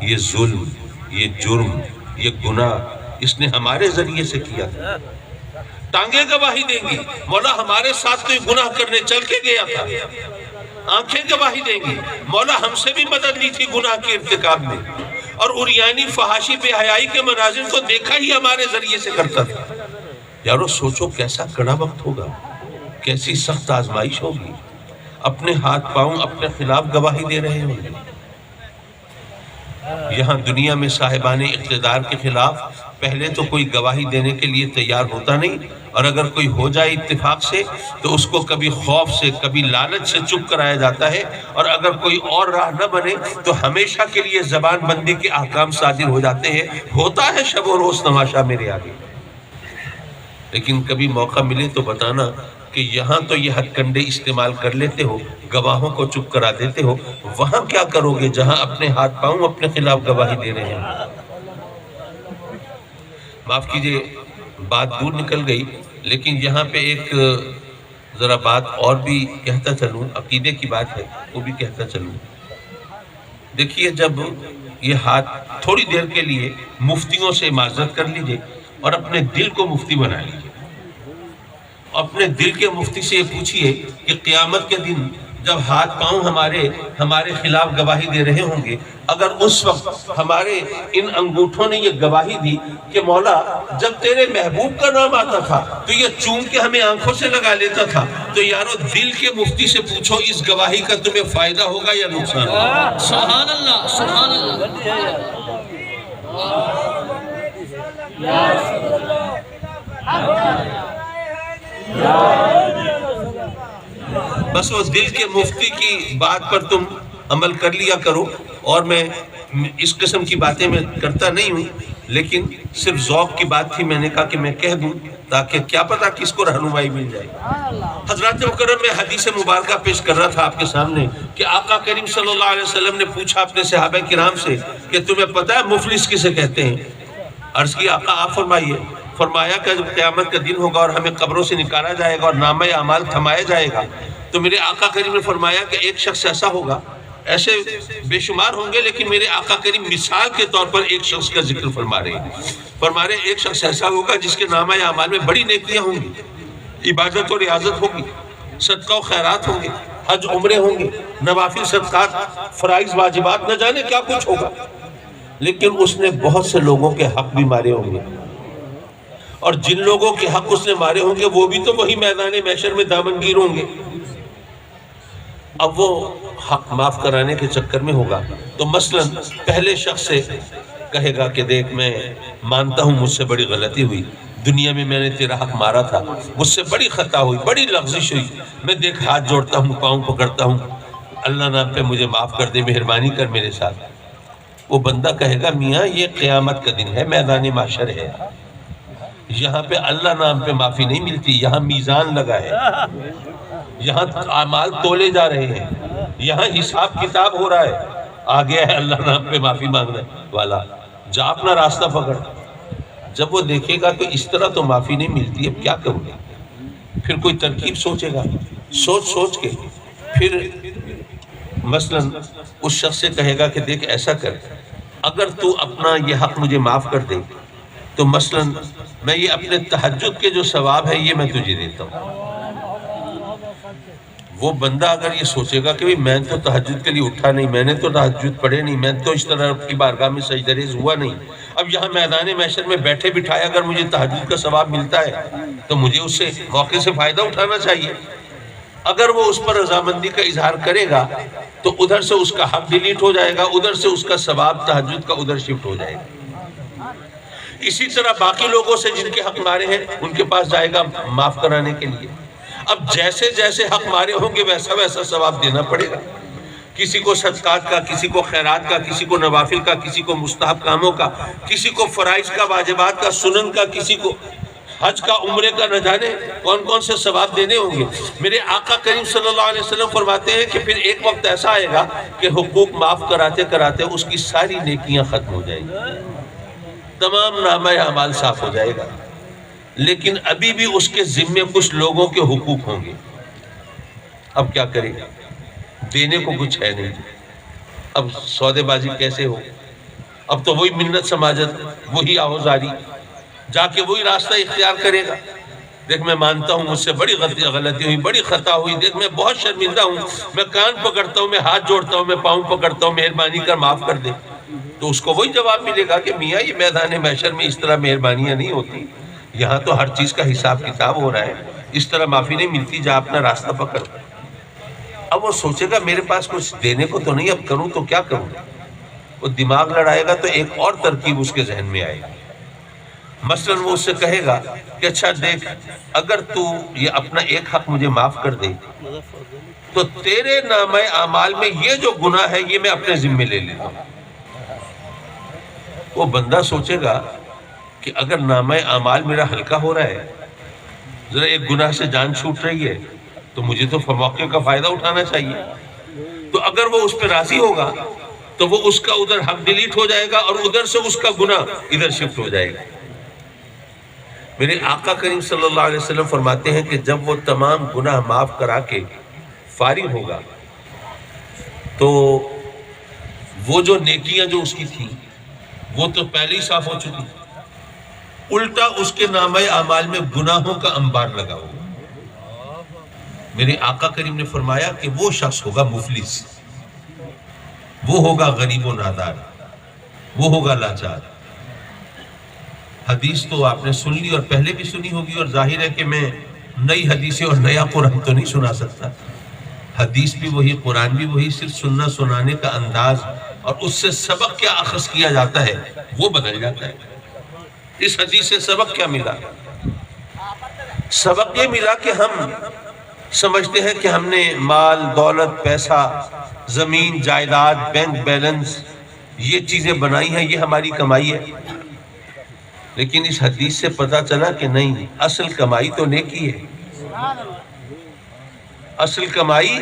یہ ظلم، یہ جرم، یہ گناہ اس نے ہمارے ذریعے سے کیا تھا. ٹانگیں گواہی دیں گی مولا ہمارے ساتھ تو یہ گناہ کرنے چل کے گیا تھا. آنکھیں گواہی دیں گی مولا ہم سے بھی مدد لی تھی گناہ کے ارتکاب میں، اور عریانی فحاشی بے حیائی کے مناظر تو دیکھا ہی ہمارے ذریعے سے کرتا تھا. یارو سوچو کیسا کڑا وقت ہوگا، کیسی سخت آزمائش ہوگی. اپنے ہاتھ پاؤں اپنے خلاف گواہی دے رہے ہوں گے. یہاں دنیا میں صاحبان اقتدار کے خلاف پہلے تو کوئی گواہی دینے کے لیے تیار ہوتا نہیں، اور اگر کوئی ہو جائے اتفاق سے تو اس کو کبھی خوف سے کبھی لالچ سے چپ کرایا جاتا ہے، اور اگر کوئی اور راہ نہ بنے تو ہمیشہ کے لیے زبان بندی کے احکام صادر ہو جاتے ہیں. ہوتا ہے شب و روز تماشا میرے آگے. لیکن کبھی موقع ملے تو بتانا کہ یہاں تو یہ ہتھ کنڈے استعمال کر لیتے ہو، گواہوں کو چپ کرا دیتے ہو، وہاں کیا کرو گے جہاں اپنے ہاتھ پاؤں اپنے خلاف گواہی دے رہے ہیں. معاف کیجئے بات دور نکل گئی، لیکن یہاں پہ ایک ذرا بات اور بھی کہتا چلوں، عقیدے کی بات ہے وہ بھی کہتا چلوں. دیکھیے جب یہ ہاتھ تھوڑی دیر کے لیے مفتیوں سے معذرت کر لیجئے اور اپنے دل کو مفتی بنا لیجئے. اپنے دل کے مفتی سے یہ پوچھئے کہ قیامت کے دن جب ہاتھ پاؤں ہمارے خلاف گواہی دے رہے ہوں گے، اگر اس وقت ہمارے ان انگوٹھوں نے یہ گواہی دی کہ مولا جب تیرے محبوب کا نام آتا تھا تو یہ چوم کے ہمیں آنکھوں سے لگا لیتا تھا، تو یارو دل کے مفتی سے پوچھو اس گواہی کا تمہیں فائدہ ہوگا یا نقصان ہوگا؟ سبحان اللہ، سبحان اللہ. بس وہ دل کے مفتی کی بات پر تم عمل کر لیا کرو. اور میں اس قسم کی باتیں میں کرتا نہیں ہوں، لیکن صرف ذوق کی بات تھی، میں نے کہا کہ میں کہہ دوں تاکہ کیا پتا کس کو رہنمائی مل جائے. حضرات مکرم میں حدیث مبارکہ پیش کر رہا تھا آپ کے سامنے کہ آقا کریم صلی اللہ علیہ وسلم نے پوچھا اپنے صحابہ کرام سے کہ تمہیں پتہ ہے مفلس کسے کہتے ہیں؟ عرض کی آقا آپ فرمائیے. فرمایا کہ جب قیامت کا دن ہوگا اور ہمیں قبروں سے نکالا جائے گا اور نامہ اعمال تھمایا جائے گا تو میرے آقا کریم نے فرمایا کہ ایک شخص ایسا ہوگا، ایسے بے شمار ہوں گے لیکن میرے آقا کریم مثال کے طور پر ایک شخص کا ذکر فرما رہے ہیں. فرما رہے ایک شخص ایسا ہوگا جس کے نامہ اعمال میں بڑی نیکیاں ہوں گی، عبادت و ریاضت ہوگی، صدقہ و خیرات ہوں گے، حج عمرے ہوں گے، نوافل صدقات، فرائض واجبات، نہ جانے کیا کچھ ہوگا، لیکن اس نے بہت سے لوگوں کے حق بھی مارے ہوں گے، اور جن لوگوں کے حق اس نے مارے ہوں گے وہ بھی تو وہی میدان محشر میں دامن گیر ہوں گے. اب وہ حق معاف کرانے کے چکر میں ہوگا تو مثلاً پہلے شخص سے کہے گا کہ دیکھ میں مانتا ہوں مجھ سے بڑی غلطی ہوئی، دنیا میں میں نے تیرا حق مارا تھا، مجھ سے بڑی خطا ہوئی، بڑی لغزش ہوئی، میں دیکھ ہاتھ جوڑتا ہوں، پاؤں پکڑتا ہوں، اللہ نام پہ مجھے معاف کر دے، مہربانی کر میرے ساتھ۔ وہ بندہ کہے گا میاں یہ قیامت کا دن ہے، میدان محشر ہے، یہاں پہ اللہ نام پہ معافی نہیں ملتی، یہاں میزان لگا ہے، یہاں اعمال تولے جا رہے ہیں، یہاں حساب کتاب ہو رہا ہے، آ گیا ہے اللہ نام پہ معافی مانگنے والا، جا اپنا راستہ پکڑ۔ جب وہ دیکھے گا کہ اس طرح تو معافی نہیں ملتی، اب کیا کروں گا؟ پھر کوئی ترکیب سوچے گا، سوچ کے پھر مثلاً اس شخص سے کہے گا کہ دیکھ ایسا کر، اگر تو اپنا یہ حق مجھے معاف کر دے تو مثلاً میں یہ اپنے تہجد کے جو ثواب ہے یہ میں تجھے دیتا ہوں۔ وہ بندہ اگر یہ سوچے گا کہ میں تو تہجد کے لیے اٹھا نہیں، میں نے تو تہجد پڑھے نہیں، میں تو اس طرح رب کی بارگاہ میں سجدہ ریز ہوا نہیں، اب یہاں میدان محشر میں بیٹھے بٹھائے اگر مجھے تہجد کا ثواب ملتا ہے تو مجھے اس سے موقع سے فائدہ اٹھانا چاہیے۔ اگر وہ اس پر رضامندی کا اظہار کرے گا تو ادھر سے اس کا حق ڈیلیٹ ہو جائے گا، ادھر سے اس کا ثواب تہجد کا ادھر شفٹ ہو جائے گا۔ اسی طرح باقی لوگوں سے جن کے حق مارے ہیں ان کے پاس جائے گا معاف کرانے کے لیے۔ اب جیسے جیسے حق مارے ہوں گے ویسا ویسا ثواب دینا پڑے گا، کسی کو صدقات کا، کسی کو خیرات کا، کسی کو نوافل کا، کسی کو مستحب کاموں کا، کسی کو فرائض کا، واجبات کا، سنن کا، کسی کو حج کا، عمرے کا، نہ جانے کون کون سے ثواب دینے ہوں گے۔ میرے آقا کریم صلی اللہ علیہ وسلم فرماتے ہیں کہ پھر ایک وقت ایسا آئے گا کہ حقوق معاف کراتے کراتے اس کی ساری نیکیاں ختم ہو جائیں گی، تمام نامہ اعمال صاف ہو جائے گا، لیکن ابھی بھی اس کے ذمے کچھ لوگوں کے حقوق ہوں گے۔ اب کیا کرے؟ دینے کو کچھ ہے نہیں، اب سودے بازی کیسے ہو؟ اب تو وہی منت سماجت، وہی آہوزاری، جا کے وہی راستہ اختیار کرے گا۔ دیکھ میں مانتا ہوں مجھ سے بڑی غلطی ہوئی، بڑی خطا ہوئی، دیکھ میں بہت شرمندہ ہوں، میں کان پکڑتا ہوں، میں ہاتھ جوڑتا ہوں، میں پاؤں پکڑتا ہوں، مہربانی کر معاف کر دے، تو اس کو وہی جواب ملے گا کہ میاں یہ میدان محشر میں اس طرح مہربانیاں نہیں ہوتی، یہاں تو ہر چیز کا حساب کتاب ہو رہا ہے، اس طرح معافی نہیں ملتی، جا اپنا راستہ پکڑ۔ اب وہ سوچے گا میرے پاس کچھ دینے کو تو نہیں، اب کروں تو کیا کروں؟ وہ دماغ لڑائے گا تو ایک اور ترکیب اس کے ذہن میں آئے گی۔ مثلاً وہ اس سے کہے گا کہ اچھا دیکھ اگر تو یہ اپنا ایک حق مجھے معاف کر دے تو تیرے نامہ اعمال میں یہ جو گناہ ہے یہ میں اپنے ذمے لے لیتا ہوں۔ وہ بندہ سوچے گا کہ اگر نامہ اعمال میرا ہلکا ہو رہا ہے، ذرا ایک گناہ سے جان چھوٹ رہی ہے تو مجھے تو موقع کا فائدہ اٹھانا چاہیے، تو اگر وہ اس پہ راضی ہوگا تو وہ اس کا ادھر حق ڈیلیٹ ہو جائے گا اور ادھر سے اس کا گناہ ادھر شفٹ ہو جائے گا۔ میرے آقا کریم صلی اللہ علیہ وسلم فرماتے ہیں کہ جب وہ تمام گناہ معاف کرا کے فارغ ہوگا تو وہ جو نیکیاں جو اس کی تھیں وہ تو پہلے ہی صاف ہو چکی، الٹا اس کے نامہ اعمال میں گناہوں کا انبار لگا ہوگا۔ میرے آقا کریم نے فرمایا کہ وہ شخص ہوگا مفلس، وہ ہوگا غریب و نادار، وہ ہوگا لاچار۔ حدیث تو آپ نے سن لی اور پہلے بھی سنی ہوگی، اور ظاہر ہے کہ میں نئی حدیثیں اور نیا قرآن تو نہیں سنا سکتا، حدیث بھی وہی، قرآن بھی وہی، صرف سننا سنانے کا انداز اور اس سے سبق کیا اخذ کیا جاتا ہے وہ بدل جاتا ہے۔ اس حدیث سے سبق کیا ملا؟ سبق یہ ملا کہ ہم سمجھتے ہیں کہ ہم نے مال، دولت، پیسہ، زمین، جائیداد، بینک بیلنس، یہ چیزیں بنائی ہیں، یہ ہماری کمائی ہے، لیکن اس حدیث سے پتہ چلا کہ نہیں، اصل کمائی تو نیکی ہے، اصل کمائی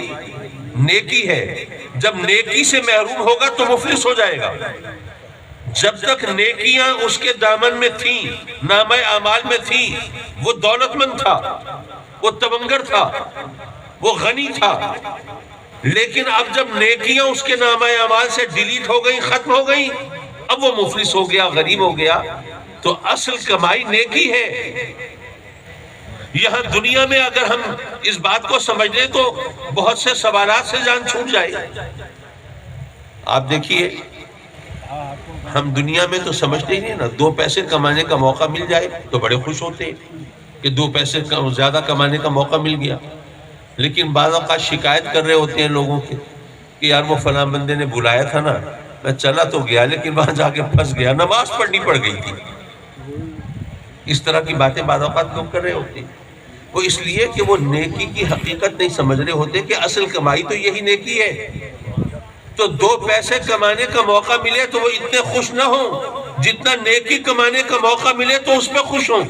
نیکی ہے۔ جب نیکی سے محروم ہوگا تو مفلس ہو جائے گا، جب تک نیکیاں اس کے دامن میں تھیں، نامہ اعمال میں تھیں، وہ دولت مند تھا، وہ تونگر تھا، وہ غنی تھا، لیکن اب جب نیکیاں اس کے نامہ اعمال سے ڈیلیٹ ہو گئیں، ختم ہو گئیں، اب وہ مفلس ہو گیا، غریب ہو گیا۔ تو اصل کمائی نیکی ہے۔ یہاں دنیا میں اگر ہم اس بات کو سمجھ لیں تو بہت سے سوالات سے جان چھوٹ جائے۔ آپ دیکھیے ہم دنیا میں تو سمجھتے ہی نہیں نا، 2 پیسے کمانے کا موقع مل جائے تو بڑے خوش ہوتے ہیں کہ 2 پیسے زیادہ کمانے کا موقع مل گیا، لیکن بعض اوقات شکایت کر رہے ہوتے ہیں لوگوں کے کہ یار وہ فلاں بندے نے بلایا تھا نا، میں چلا تو گیا لیکن وہاں جا کے پھنس گیا، نماز پڑھنی پڑ گئی تھی۔ اس طرح کی باتیں بعض اوقات لوگ کر رہے ہوتے ہیں، وہ اس لیے کہ وہ نیکی کی حقیقت نہیں سمجھ رہے ہوتے کہ اصل کمائی تو یہی نیکی ہے۔ تو 2 پیسے کمانے کا موقع ملے تو وہ اتنے خوش نہ ہوں جتنا نیکی کمانے کا موقع ملے تو اس پہ خوش ہوں۔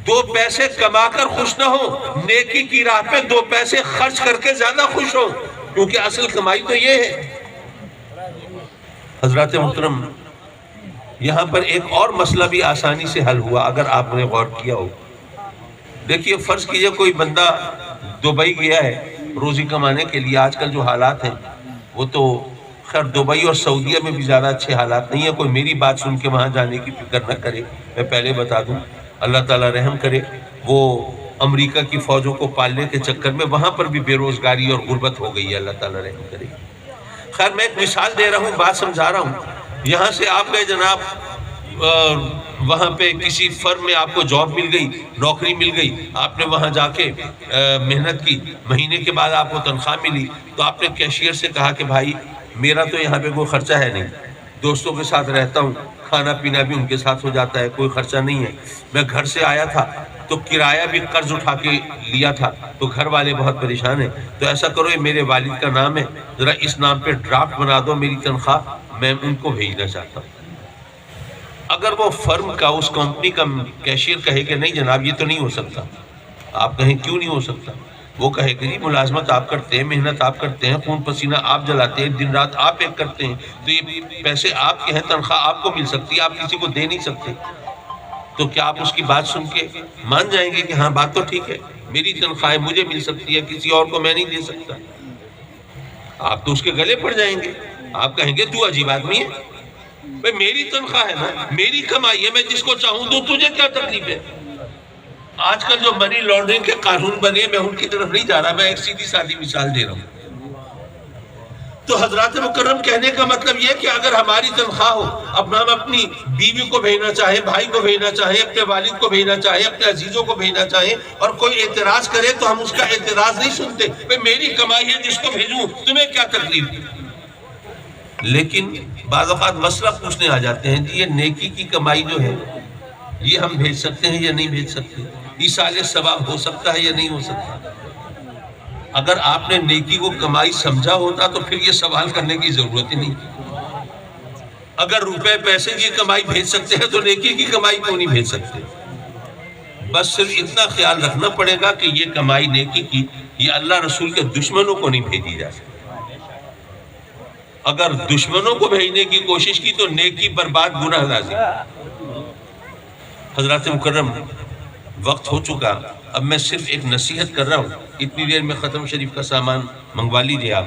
2 پیسے کما کر خوش نہ ہوں، نیکی کی راہ پہ 2 پیسے خرچ کر کے زیادہ خوش ہوں، کیونکہ اصل کمائی تو یہ ہے۔ حضرات محترم، یہاں پر ایک اور مسئلہ بھی آسانی سے حل ہوا اگر آپ نے غور کیا ہو۔ دیکھیے فرض کیجئے کوئی بندہ دبئی گیا ہے روزی کمانے کے لیے، آج کل جو حالات ہیں وہ تو خیر دبئی اور سعودیہ میں بھی زیادہ اچھے حالات نہیں ہیں، کوئی میری بات سن کے وہاں جانے کی فکر نہ کرے، میں پہلے بتا دوں، اللہ تعالیٰ رحم کرے، وہ امریکہ کی فوجوں کو پالنے کے چکر میں وہاں پر بھی بے روزگاری اور غربت ہو گئی ہے، اللہ تعالیٰ رحم کرے۔ خیر میں ایک مثال دے رہا ہوں، بات سمجھا رہا ہوں۔ یہاں سے آپ گئے جناب وہاں پہ کسی فرم میں آپ کو جاب مل گئی، نوکری مل گئی، آپ نے وہاں جا کے محنت کی، مہینے کے بعد آپ کو تنخواہ ملی، تو آپ نے کیشیئر سے کہا کہ بھائی میرا تو یہاں پہ کوئی خرچہ ہے نہیں، دوستوں کے ساتھ رہتا ہوں، کھانا پینا بھی ان کے ساتھ ہو جاتا ہے، کوئی خرچہ نہیں ہے، میں گھر سے آیا تھا تو کرایہ بھی قرض اٹھا کے لیا تھا، تو گھر والے بہت پریشان ہیں، تو ایسا کرو یہ میرے والد کا نام ہے، ذرا اس نام پہ ڈرافٹ بنا دو میری تنخواہ، میں ان کو بھیجنا چاہتا ہوں۔ اگر وہ فرم کا اس کمپنی کا کیشیئر کہے کہ نہیں جناب یہ تو نہیں ہو سکتا، آپ کہیں کیوں نہیں ہو سکتا؟ وہ کہے کہ جی ملازمت آپ کرتے ہیں، محنت آپ کرتے ہیں، خون پسینہ آپ جلاتے ہیں، دن رات آپ ایک کرتے ہیں، تو یہ پیسے آپ کے ہیں، تنخواہ آپ کو مل سکتی ہے، آپ کسی کو دے نہیں سکتے، تو کیا آپ اس کی بات سن کے مان جائیں گے کہ ہاں بات تو ٹھیک ہے، میری تنخواہ مجھے مل سکتی ہے، کسی اور کو میں نہیں دے سکتا؟ آپ تو اس کے گلے پڑ جائیں گے، آپ کہیں گے تو عجیب آدمی ہے، بھئی میری تنخواہ ہے نا، میری کمائی ہے، میں جس کو چاہوں دوں، تجھے کیا تکلیف ہے؟ آج کل جو منی لانڈرنگ کے قانون بنے میں ان کی طرف نہیں جا رہا، میں ایک سیدھی سادھی مثال دے رہا ہوں۔ تو حضرات مکرم کہنے کا مطلب یہ کہ اگر ہماری تنخواہ ہو، اب ہم اپنی بیوی کو بھیجنا چاہیں، بھائی کو بھیجنا چاہیں، اپنے والد کو بھیجنا چاہیں، اپنے عزیزوں کو بھیجنا چاہیں، اور کوئی اعتراض کرے تو ہم اس کا اعتراض نہیں سنتے، بھئی میری کمائی ہے جس کو بھیجوں، تمہیں کیا تکلیف؟ لیکن بعض اوقات مسئلہ پوچھنے آ جاتے ہیں کہ یہ نیکی کی کمائی جو ہے یہ ہم بھیج سکتے ہیں یا نہیں بھیج سکتے، ایصال ثواب ہو سکتا ہے یا نہیں ہو سکتا؟ اگر آپ نے نیکی کو کمائی سمجھا ہوتا تو پھر یہ سوال کرنے کی ضرورت ہی نہیں۔ اگر روپے پیسے کی کمائی بھیج سکتے ہیں تو نیکی کی کمائی کیوں نہیں بھیج سکتے؟ بس صرف اتنا خیال رکھنا پڑے گا کہ یہ کمائی نیکی کی یہ اللہ رسول کے دشمنوں کو نہیں بھیجی جا سکتی۔ اگر دشمنوں کو بھیجنے کی کوشش کی تو نیکی برباد، گناہ لازم۔ حضرات مکرم وقت ہو چکا، اب میں صرف ایک نصیحت کر رہا ہوں، اتنی دیر میں ختم شریف کا سامان منگوا لیجئے آپ۔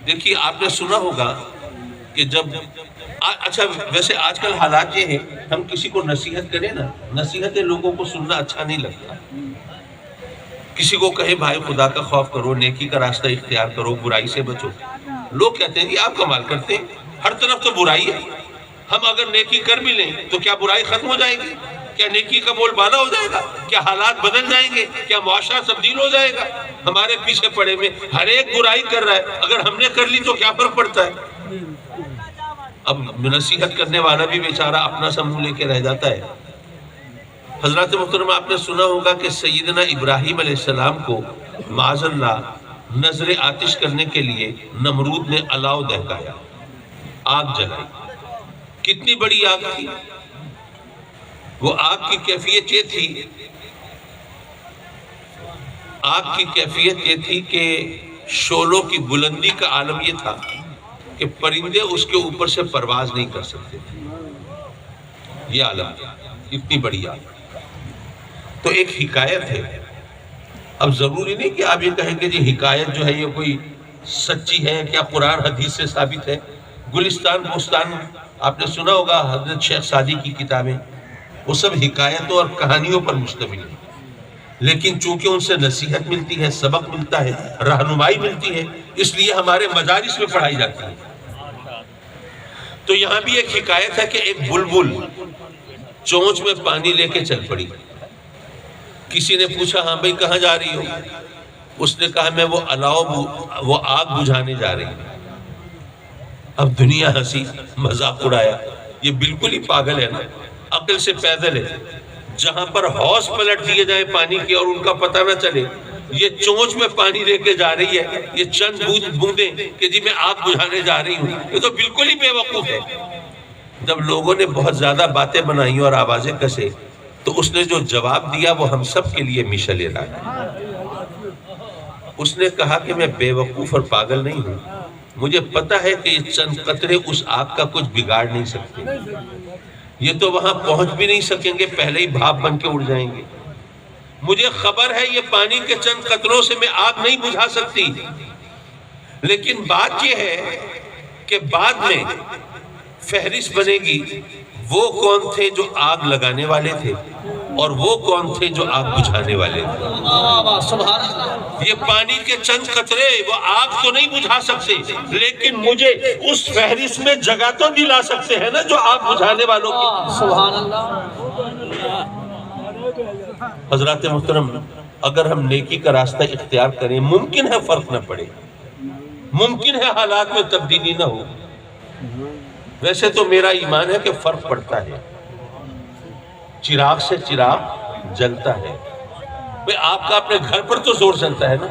دیکھیے آپ نے سنا ہوگا کہ جب اچھا ویسے آج کل حالات یہ ہیں، ہم کسی کو نصیحت کریں نا، نصیحتیں لوگوں کو سننا اچھا نہیں لگتا۔ کسی کو کہے بھائی خدا کا خوف کرو، نیکی کا راستہ اختیار کرو، برائی سے بچو، لوگ کہتے ہیں کہ آپ کمال کرتے ہیں، ہر طرف تو برائی ہے، ہم اگر نیکی کر بھی لیں تو کیا برائی ختم ہو جائے گی؟ کیا نیکی کا بول بالا ہو جائے گا؟ کیا حالات بدل جائیں گے؟ کیا معاشرہ تبدیل ہو جائے گا؟ ہمارے پیچھے پڑے میں ہر ایک برائی کر رہا ہے، اگر ہم نے کر لی تو کیا فرق پڑتا ہے؟ اب نصیحت کرنے والا بھی بیچارہ اپنا سا منہ لے کے رہ جاتا ہے۔ حضرات محترم آپ نے سنا ہوگا کہ سیدنا ابراہیم علیہ السلام کو معاذ اللہ نظر آتش کرنے کے لیے نمرود نے الاؤ دہکایا، آگ جلائی۔ کتنی بڑی آگ تھی وہ؟ آگ کی کیفیت یہ تھی، آگ کی کیفیت یہ تھی کہ شعلوں کی بلندی کا عالم یہ تھا کہ پرندے اس کے اوپر سے پرواز نہیں کر سکتے تھے، یہ عالم تھا، اتنی بڑی آگ۔ تو ایک حکایت ہے، اب ضروری نہیں کہ آپ یہ کہیں کہ جی حکایت جو ہے یہ کوئی سچی ہے، کیا قرآن حدیث سے ثابت ہے؟ گلستان بوستان آپ نے سنا ہوگا، حضرت شیخ سعدی کی کتابیں، وہ سب حکایتوں اور کہانیوں پر مشتمل ہیں، لیکن چونکہ ان سے نصیحت ملتی ہے، سبق ملتا ہے، رہنمائی ملتی ہے، اس لیے ہمارے مدارس میں پڑھائی جاتی ہے۔ تو یہاں بھی ایک حکایت ہے کہ ایک بلبل چونچ میں پانی لے کے چل پڑی، کسی نے پوچھا ہاں بھائی کہاں جا رہی ہو؟ اس نے کہا میں وہ آگ بجھانے جا رہی ہوں۔ اب دنیا ہنسی، مذاق اڑایا، یہ بالکل ہی پاگل ہے نا، عقل سے پیدل ہے۔ جہاں پر حوض پلٹ دیے جائیں پانی کے اور ان کا پتہ نہ چلے، یہ چونچ میں پانی لے کے جا رہی ہے، یہ چند بوندیں کہ جی میں آگ بجھانے جا رہی ہوں، یہ تو بالکل ہی بے وقوف ہے۔ جب لوگوں نے بہت زیادہ باتیں بنائی اور آوازیں کسے تو اس نے جو جواب دیا وہ ہم سب کے لیے مشعل راہ ہے۔ اس نے کہا کہ میں بے وقوف اور پاگل نہیں ہوں، مجھے پتہ ہے کہ یہ چند قطرے اس آگ کا کچھ بگاڑ نہیں سکتے، یہ تو وہاں پہنچ بھی نہیں سکیں گے، پہلے ہی بھاپ بن کے اڑ جائیں گے۔ مجھے خبر ہے یہ پانی کے چند قطروں سے میں آگ نہیں بجھا سکتی، لیکن بات یہ ہے کہ بعد میں فہرست بنے گی وہ کون تھے جو آگ لگانے والے تھے اور وہ کون تھے جو آگ بجھانے والے تھے۔ سبحان اللہ۔ یہ پانی کے چند قطرے وہ آگ تو نہیں بجھا سکتے، لیکن مجھے اس فہرست میں جگہ تو دلا سکتے ہیں نا جو آگ بجھانے والوں کی۔ سبحان اللہ۔ حضرات محترم، اگر ہم نیکی کا راستہ اختیار کریں، ممکن ہے فرق نہ پڑے، ممکن ہے حالات میں تبدیلی نہ ہو، ویسے تو میرا ایمان ہے کہ فرق پڑتا ہے، چراغ سے چراغ جلتا ہے۔ بھئی آپ کا اپنے گھر پر تو زور چلتا ہے نا،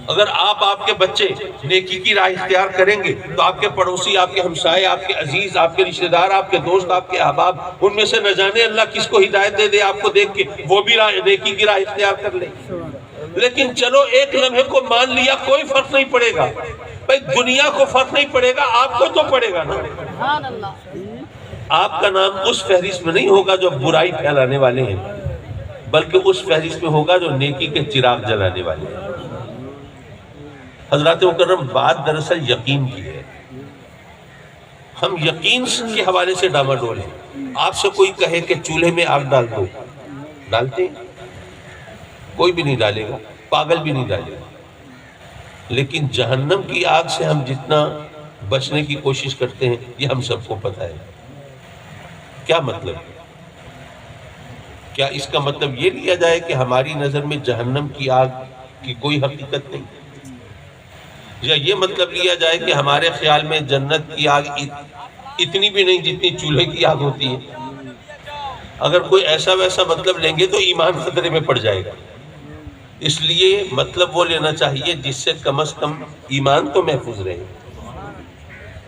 اگر آپ کے بچے نیکی کی راہ اختیار کریں گے تو آپ کے پڑوسی، آپ کے ہمسائے، آپ کے عزیز، آپ کے رشتہ دار، آپ کے دوست، آپ کے احباب، ان میں سے نہ جانے اللہ کس کو ہدایت دے دے آپ کو دیکھ کے وہ بھی نیکی کی راہ اختیار کر لے۔ لیکن چلو ایک لمحے کو مان لیا کوئی فرق نہیں پڑے گا، بھئی دنیا کو فرق نہیں پڑے گا، آپ کو تو پڑے گا نا۔ آپ کا نام اس فہرست میں نہیں ہوگا جو برائی پھیلانے والے ہیں، بلکہ اس فہرست میں ہوگا جو نیکی کے چراغ جلانے والے ہیں۔ حضرات مکرم، بات دراصل یقین کی ہے، ہم یقین کے حوالے سے ڈاماڈول ہیں۔ آپ سے کوئی کہے کہ چولہے میں آگ ڈال دو، ڈالتے ہیں؟ کوئی بھی نہیں ڈالے گا، پاگل بھی نہیں ڈالے گا۔ لیکن جہنم کی آگ سے ہم جتنا بچنے کی کوشش کرتے ہیں یہ ہم سب کو پتہ ہے۔ کیا مطلب؟ کیا اس کا مطلب یہ لیا جائے کہ ہماری نظر میں جہنم کی آگ کی کوئی حقیقت نہیں؟ یا یہ مطلب لیا جائے کہ ہمارے خیال میں جنت کی آگ اتنی بھی نہیں جتنی چولہے کی آگ ہوتی ہے؟ اگر کوئی ایسا ویسا مطلب لیں گے تو ایمان خطرے میں پڑ جائے گا۔ اس لیے مطلب وہ لینا چاہیے جس سے کم از کم ایمان تو محفوظ رہے۔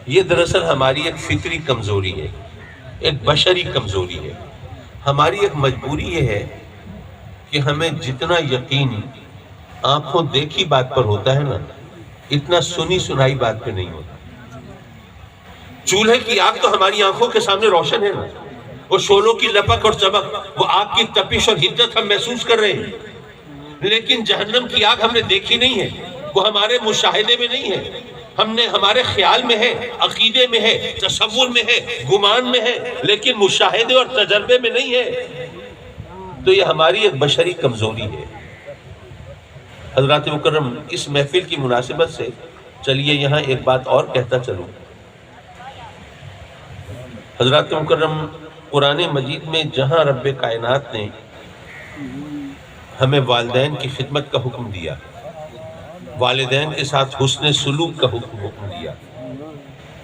یہ دراصل ہماری ایک فطری کمزوری ہے، ایک بشری کمزوری ہے۔ ہماری ایک مجبوری یہ ہے کہ ہمیں جتنا یقین آنکھوں دیکھی بات پر ہوتا ہے نا، اتنا سنی سنائی بات پہ نہیں ہوتا۔ چولہے کی آگ تو ہماری آنکھوں کے سامنے روشن ہے نا، وہ شعلوں کی لپک اور چمک، وہ آگ کی تپش اور حدت ہم محسوس کر رہے ہیں، لیکن جہنم کی آگ ہم نے دیکھی نہیں ہے، وہ ہمارے مشاہدے میں نہیں ہے، ہمارے خیال میں ہے، عقیدے میں ہے، تصور میں ہے، گمان میں ہے، لیکن مشاہدے اور تجربے میں نہیں ہے۔ تو یہ ہماری ایک بشری کمزوری ہے۔ حضرات مکرم، اس محفل کی مناسبت سے چلیے یہاں ایک بات اور کہتا چلوں۔ حضرات مکرم، قرآن مجید میں جہاں رب کائنات نے ہمیں والدین کی خدمت کا حکم دیا، والدین کے ساتھ حسن سلوک کا حکم دیا،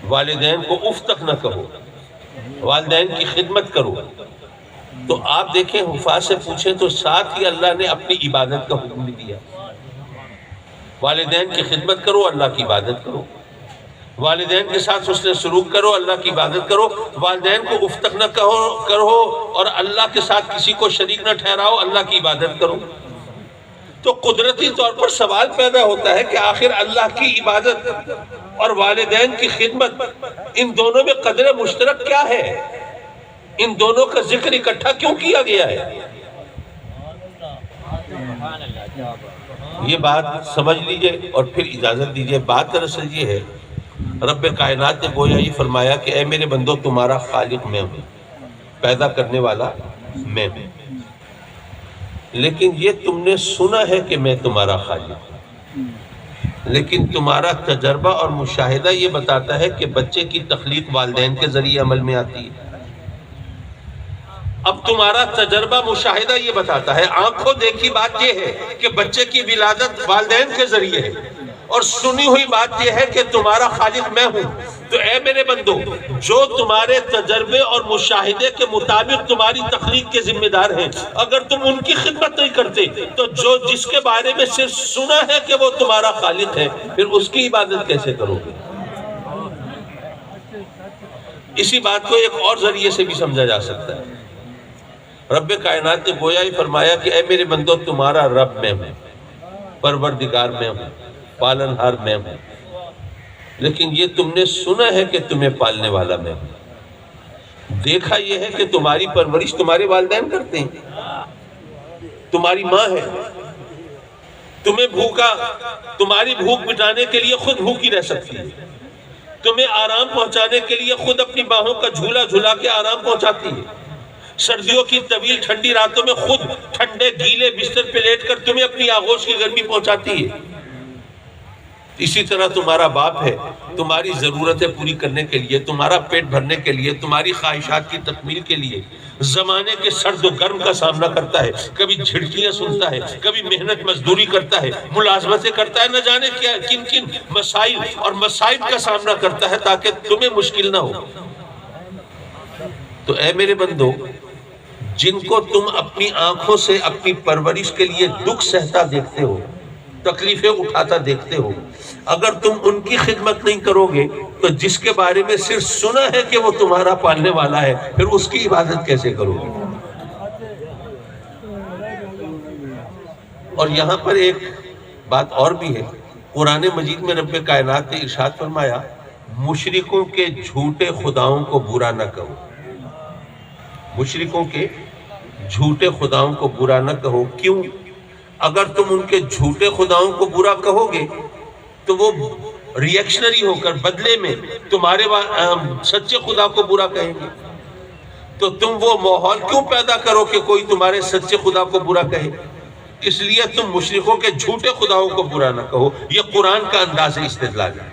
والدین کو اف تک نہ کہو، والدین کی خدمت کرو، تو آپ دیکھیں حفاظ سے پوچھیں تو ساتھ ہی اللہ نے اپنی عبادت کا حکم بھی دیا۔ والدین کی خدمت کرو، اللہ کی عبادت کرو، والدین کے ساتھ حسن سلوک کرو، اللہ کی عبادت کرو، والدین کو اف تک نہ کرو اور اللہ کے ساتھ کسی کو شریک نہ ٹھہراؤ، اللہ کی عبادت کرو۔ تو قدرتی طور پر سوال پیدا ہوتا ہے کہ آخر اللہ کی عبادت اور والدین کی خدمت، ان دونوں میں قدر مشترک کیا ہے؟ ان دونوں کا ذکر اکٹھا کیوں کیا گیا ہے؟ یہ بات سمجھ لیجئے اور پھر اجازت دیجئے۔ بات دراصل یہ ہے، رب کائنات نے گویا یہ فرمایا کہ اے میرے بندو، تمہارا خالق میں ہوں، پیدا کرنے والا میں ہوں، لیکن یہ تم نے سنا ہے کہ میں تمہارا خالق ہوں، لیکن تمہارا تجربہ اور مشاہدہ یہ بتاتا ہے کہ بچے کی تخلیق والدین کے ذریعے عمل میں آتی ہے۔ اب تمہارا تجربہ مشاہدہ یہ بتاتا ہے، آنکھوں دیکھی بات یہ ہے کہ بچے کی ولادت والدین کے ذریعے ہے، اور سنی ہوئی بات یہ ہے کہ تمہارا خالق میں ہوں۔ تو اے میرے بندو، جو تمہارے تجربے اور مشاہدے کے مطابق تمہاری تخلیق کے ذمہ دار ہیں، اگر تم ان کی خدمت نہیں کرتے تو جو جس کے بارے میں صرف سنا ہے کہ وہ تمہارا خالق ہے، پھر اس کی عبادت کیسے کرو گے؟ اسی بات کو ایک اور ذریعے سے بھی سمجھا جا سکتا ہے۔ رب کائنات نے گویا ہی فرمایا کہ اے میرے بندو، تمہارا رب میں ہوں، پروردگار میں ہوں، پالنہار میں ہوں، لیکن یہ تم نے سنا ہے کہ تمہیں پالنے والا میں ہوں۔ دیکھا یہ ہے کہ تمہاری پرورش تمہارے والدین کرتے ہیں، تمہاری ماں ہے، تمہیں بھوکا، تمہاری بھوک مٹانے کے لیے خود بھوکی رہ سکتی ہے، تمہیں آرام پہنچانے کے لیے خود اپنی باہوں کا جھولا جھلا کے آرام پہنچاتی ہے، سردیوں کی طویل ٹھنڈی راتوں میں خود ٹھنڈے گیلے بستر پہ لیٹ کر تمہیں اپنی آغوش کی گرمی پہنچاتی ہے۔ اسی طرح تمہارا باپ ہے، تمہاری ضرورتیں پوری کرنے کے لیے، تمہارا پیٹ بھرنے کے لیے، تمہاری خواہشات کی تکمیل کے لیے زمانے کے سرد و گرم کا سامنا کرتا ہے، کبھی جھڑکیاں سنتا ہے، کبھی محنت مزدوری کرتا ہے، ملازمتیں کرتا ہے، نہ جانے کیا کن کن مسائل اور مصائب کا سامنا کرتا ہے تاکہ تمہیں مشکل نہ ہو۔ تو اے میرے بندو، جن کو تم اپنی آنکھوں سے اپنی پرورش کے لیے دکھ سہتا دیکھتے ہو، تکلیفیں اٹھاتا دیکھتے ہو، اگر تم ان کی خدمت نہیں کرو گے تو جس کے بارے میں صرف سنا ہے کہ وہ تمہارا پالنے والا ہے، پھر اس کی عبادت کیسے کرو گے؟ اور یہاں پر ایک بات اور بھی ہے، قرآن مجید میں رب کائنات نے ارشاد فرمایا، مشرکوں کے جھوٹے خداؤں کو برا نہ کہو، مشرکوں کے جھوٹے خداؤں کو برا نہ کہو۔ کیوں؟ اگر تم ان کے جھوٹے خداؤں کو برا کہو گے تو وہ ری ایکشنری ہو کر بدلے میں تمہارے سچے خدا کو برا کہیں گے، تو تم وہ ماحول کیوں پیدا کرو کہ کوئی تمہارے سچے خدا کو برا کہے؟ اس لیے تم مشرکوں کے جھوٹے خداؤں کو برا نہ کہو۔ یہ قرآن کا انداز استدلال ہے۔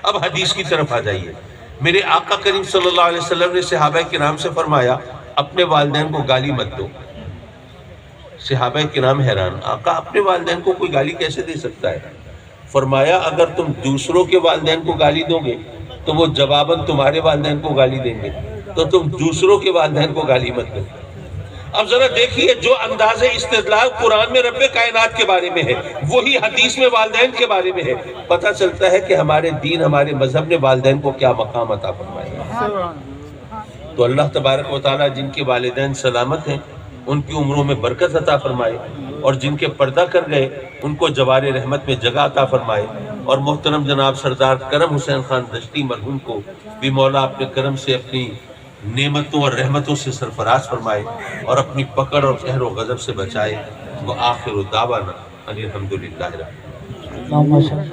اب حدیث کی طرف آ جائیے۔ میرے آقا کریم صلی اللہ علیہ وسلم نے صحابہ کرام سے فرمایا، اپنے والدین کو گالی مت دو۔ صحابہ کرام حیران، آقا اپنے والدین کو کوئی گالی کیسے دے سکتا ہے؟ فرمایا، اگر تم دوسروں کے والدین کو گالی دو گے تو وہ جواباً تمہارے والدین کو گالی دیں گے، تو تم دوسروں کے والدین کو گالی مت دو۔ اب ذرا دیکھیے، جو انداز استدلال قرآن میں رب کائنات کے بارے میں ہے، وہی حدیث میں والدین کے بارے میں ہے۔ پتہ چلتا ہے کہ ہمارے دین، ہمارے مذہب نے والدین کو کیا مقام عطا فرمایا۔ تو اللہ تبارک و تعالیٰ جن کے والدین سلامت ہیں ان کی عمروں میں برکت عطا فرمائے، اور جن کے پردہ کر گئے ان کو جوار رحمت میں جگہ عطا فرمائے، اور محترم جناب سردار کرم حسین خان دشتی مرحوم کو بھی مولا اپنے کرم سے اپنی نعمتوں اور رحمتوں سے سرفراز فرمائے، اور اپنی پکڑ اور قہر و غضب سے بچائے۔ وآخر دعوانا ان الحمدللہ رب العالمین۔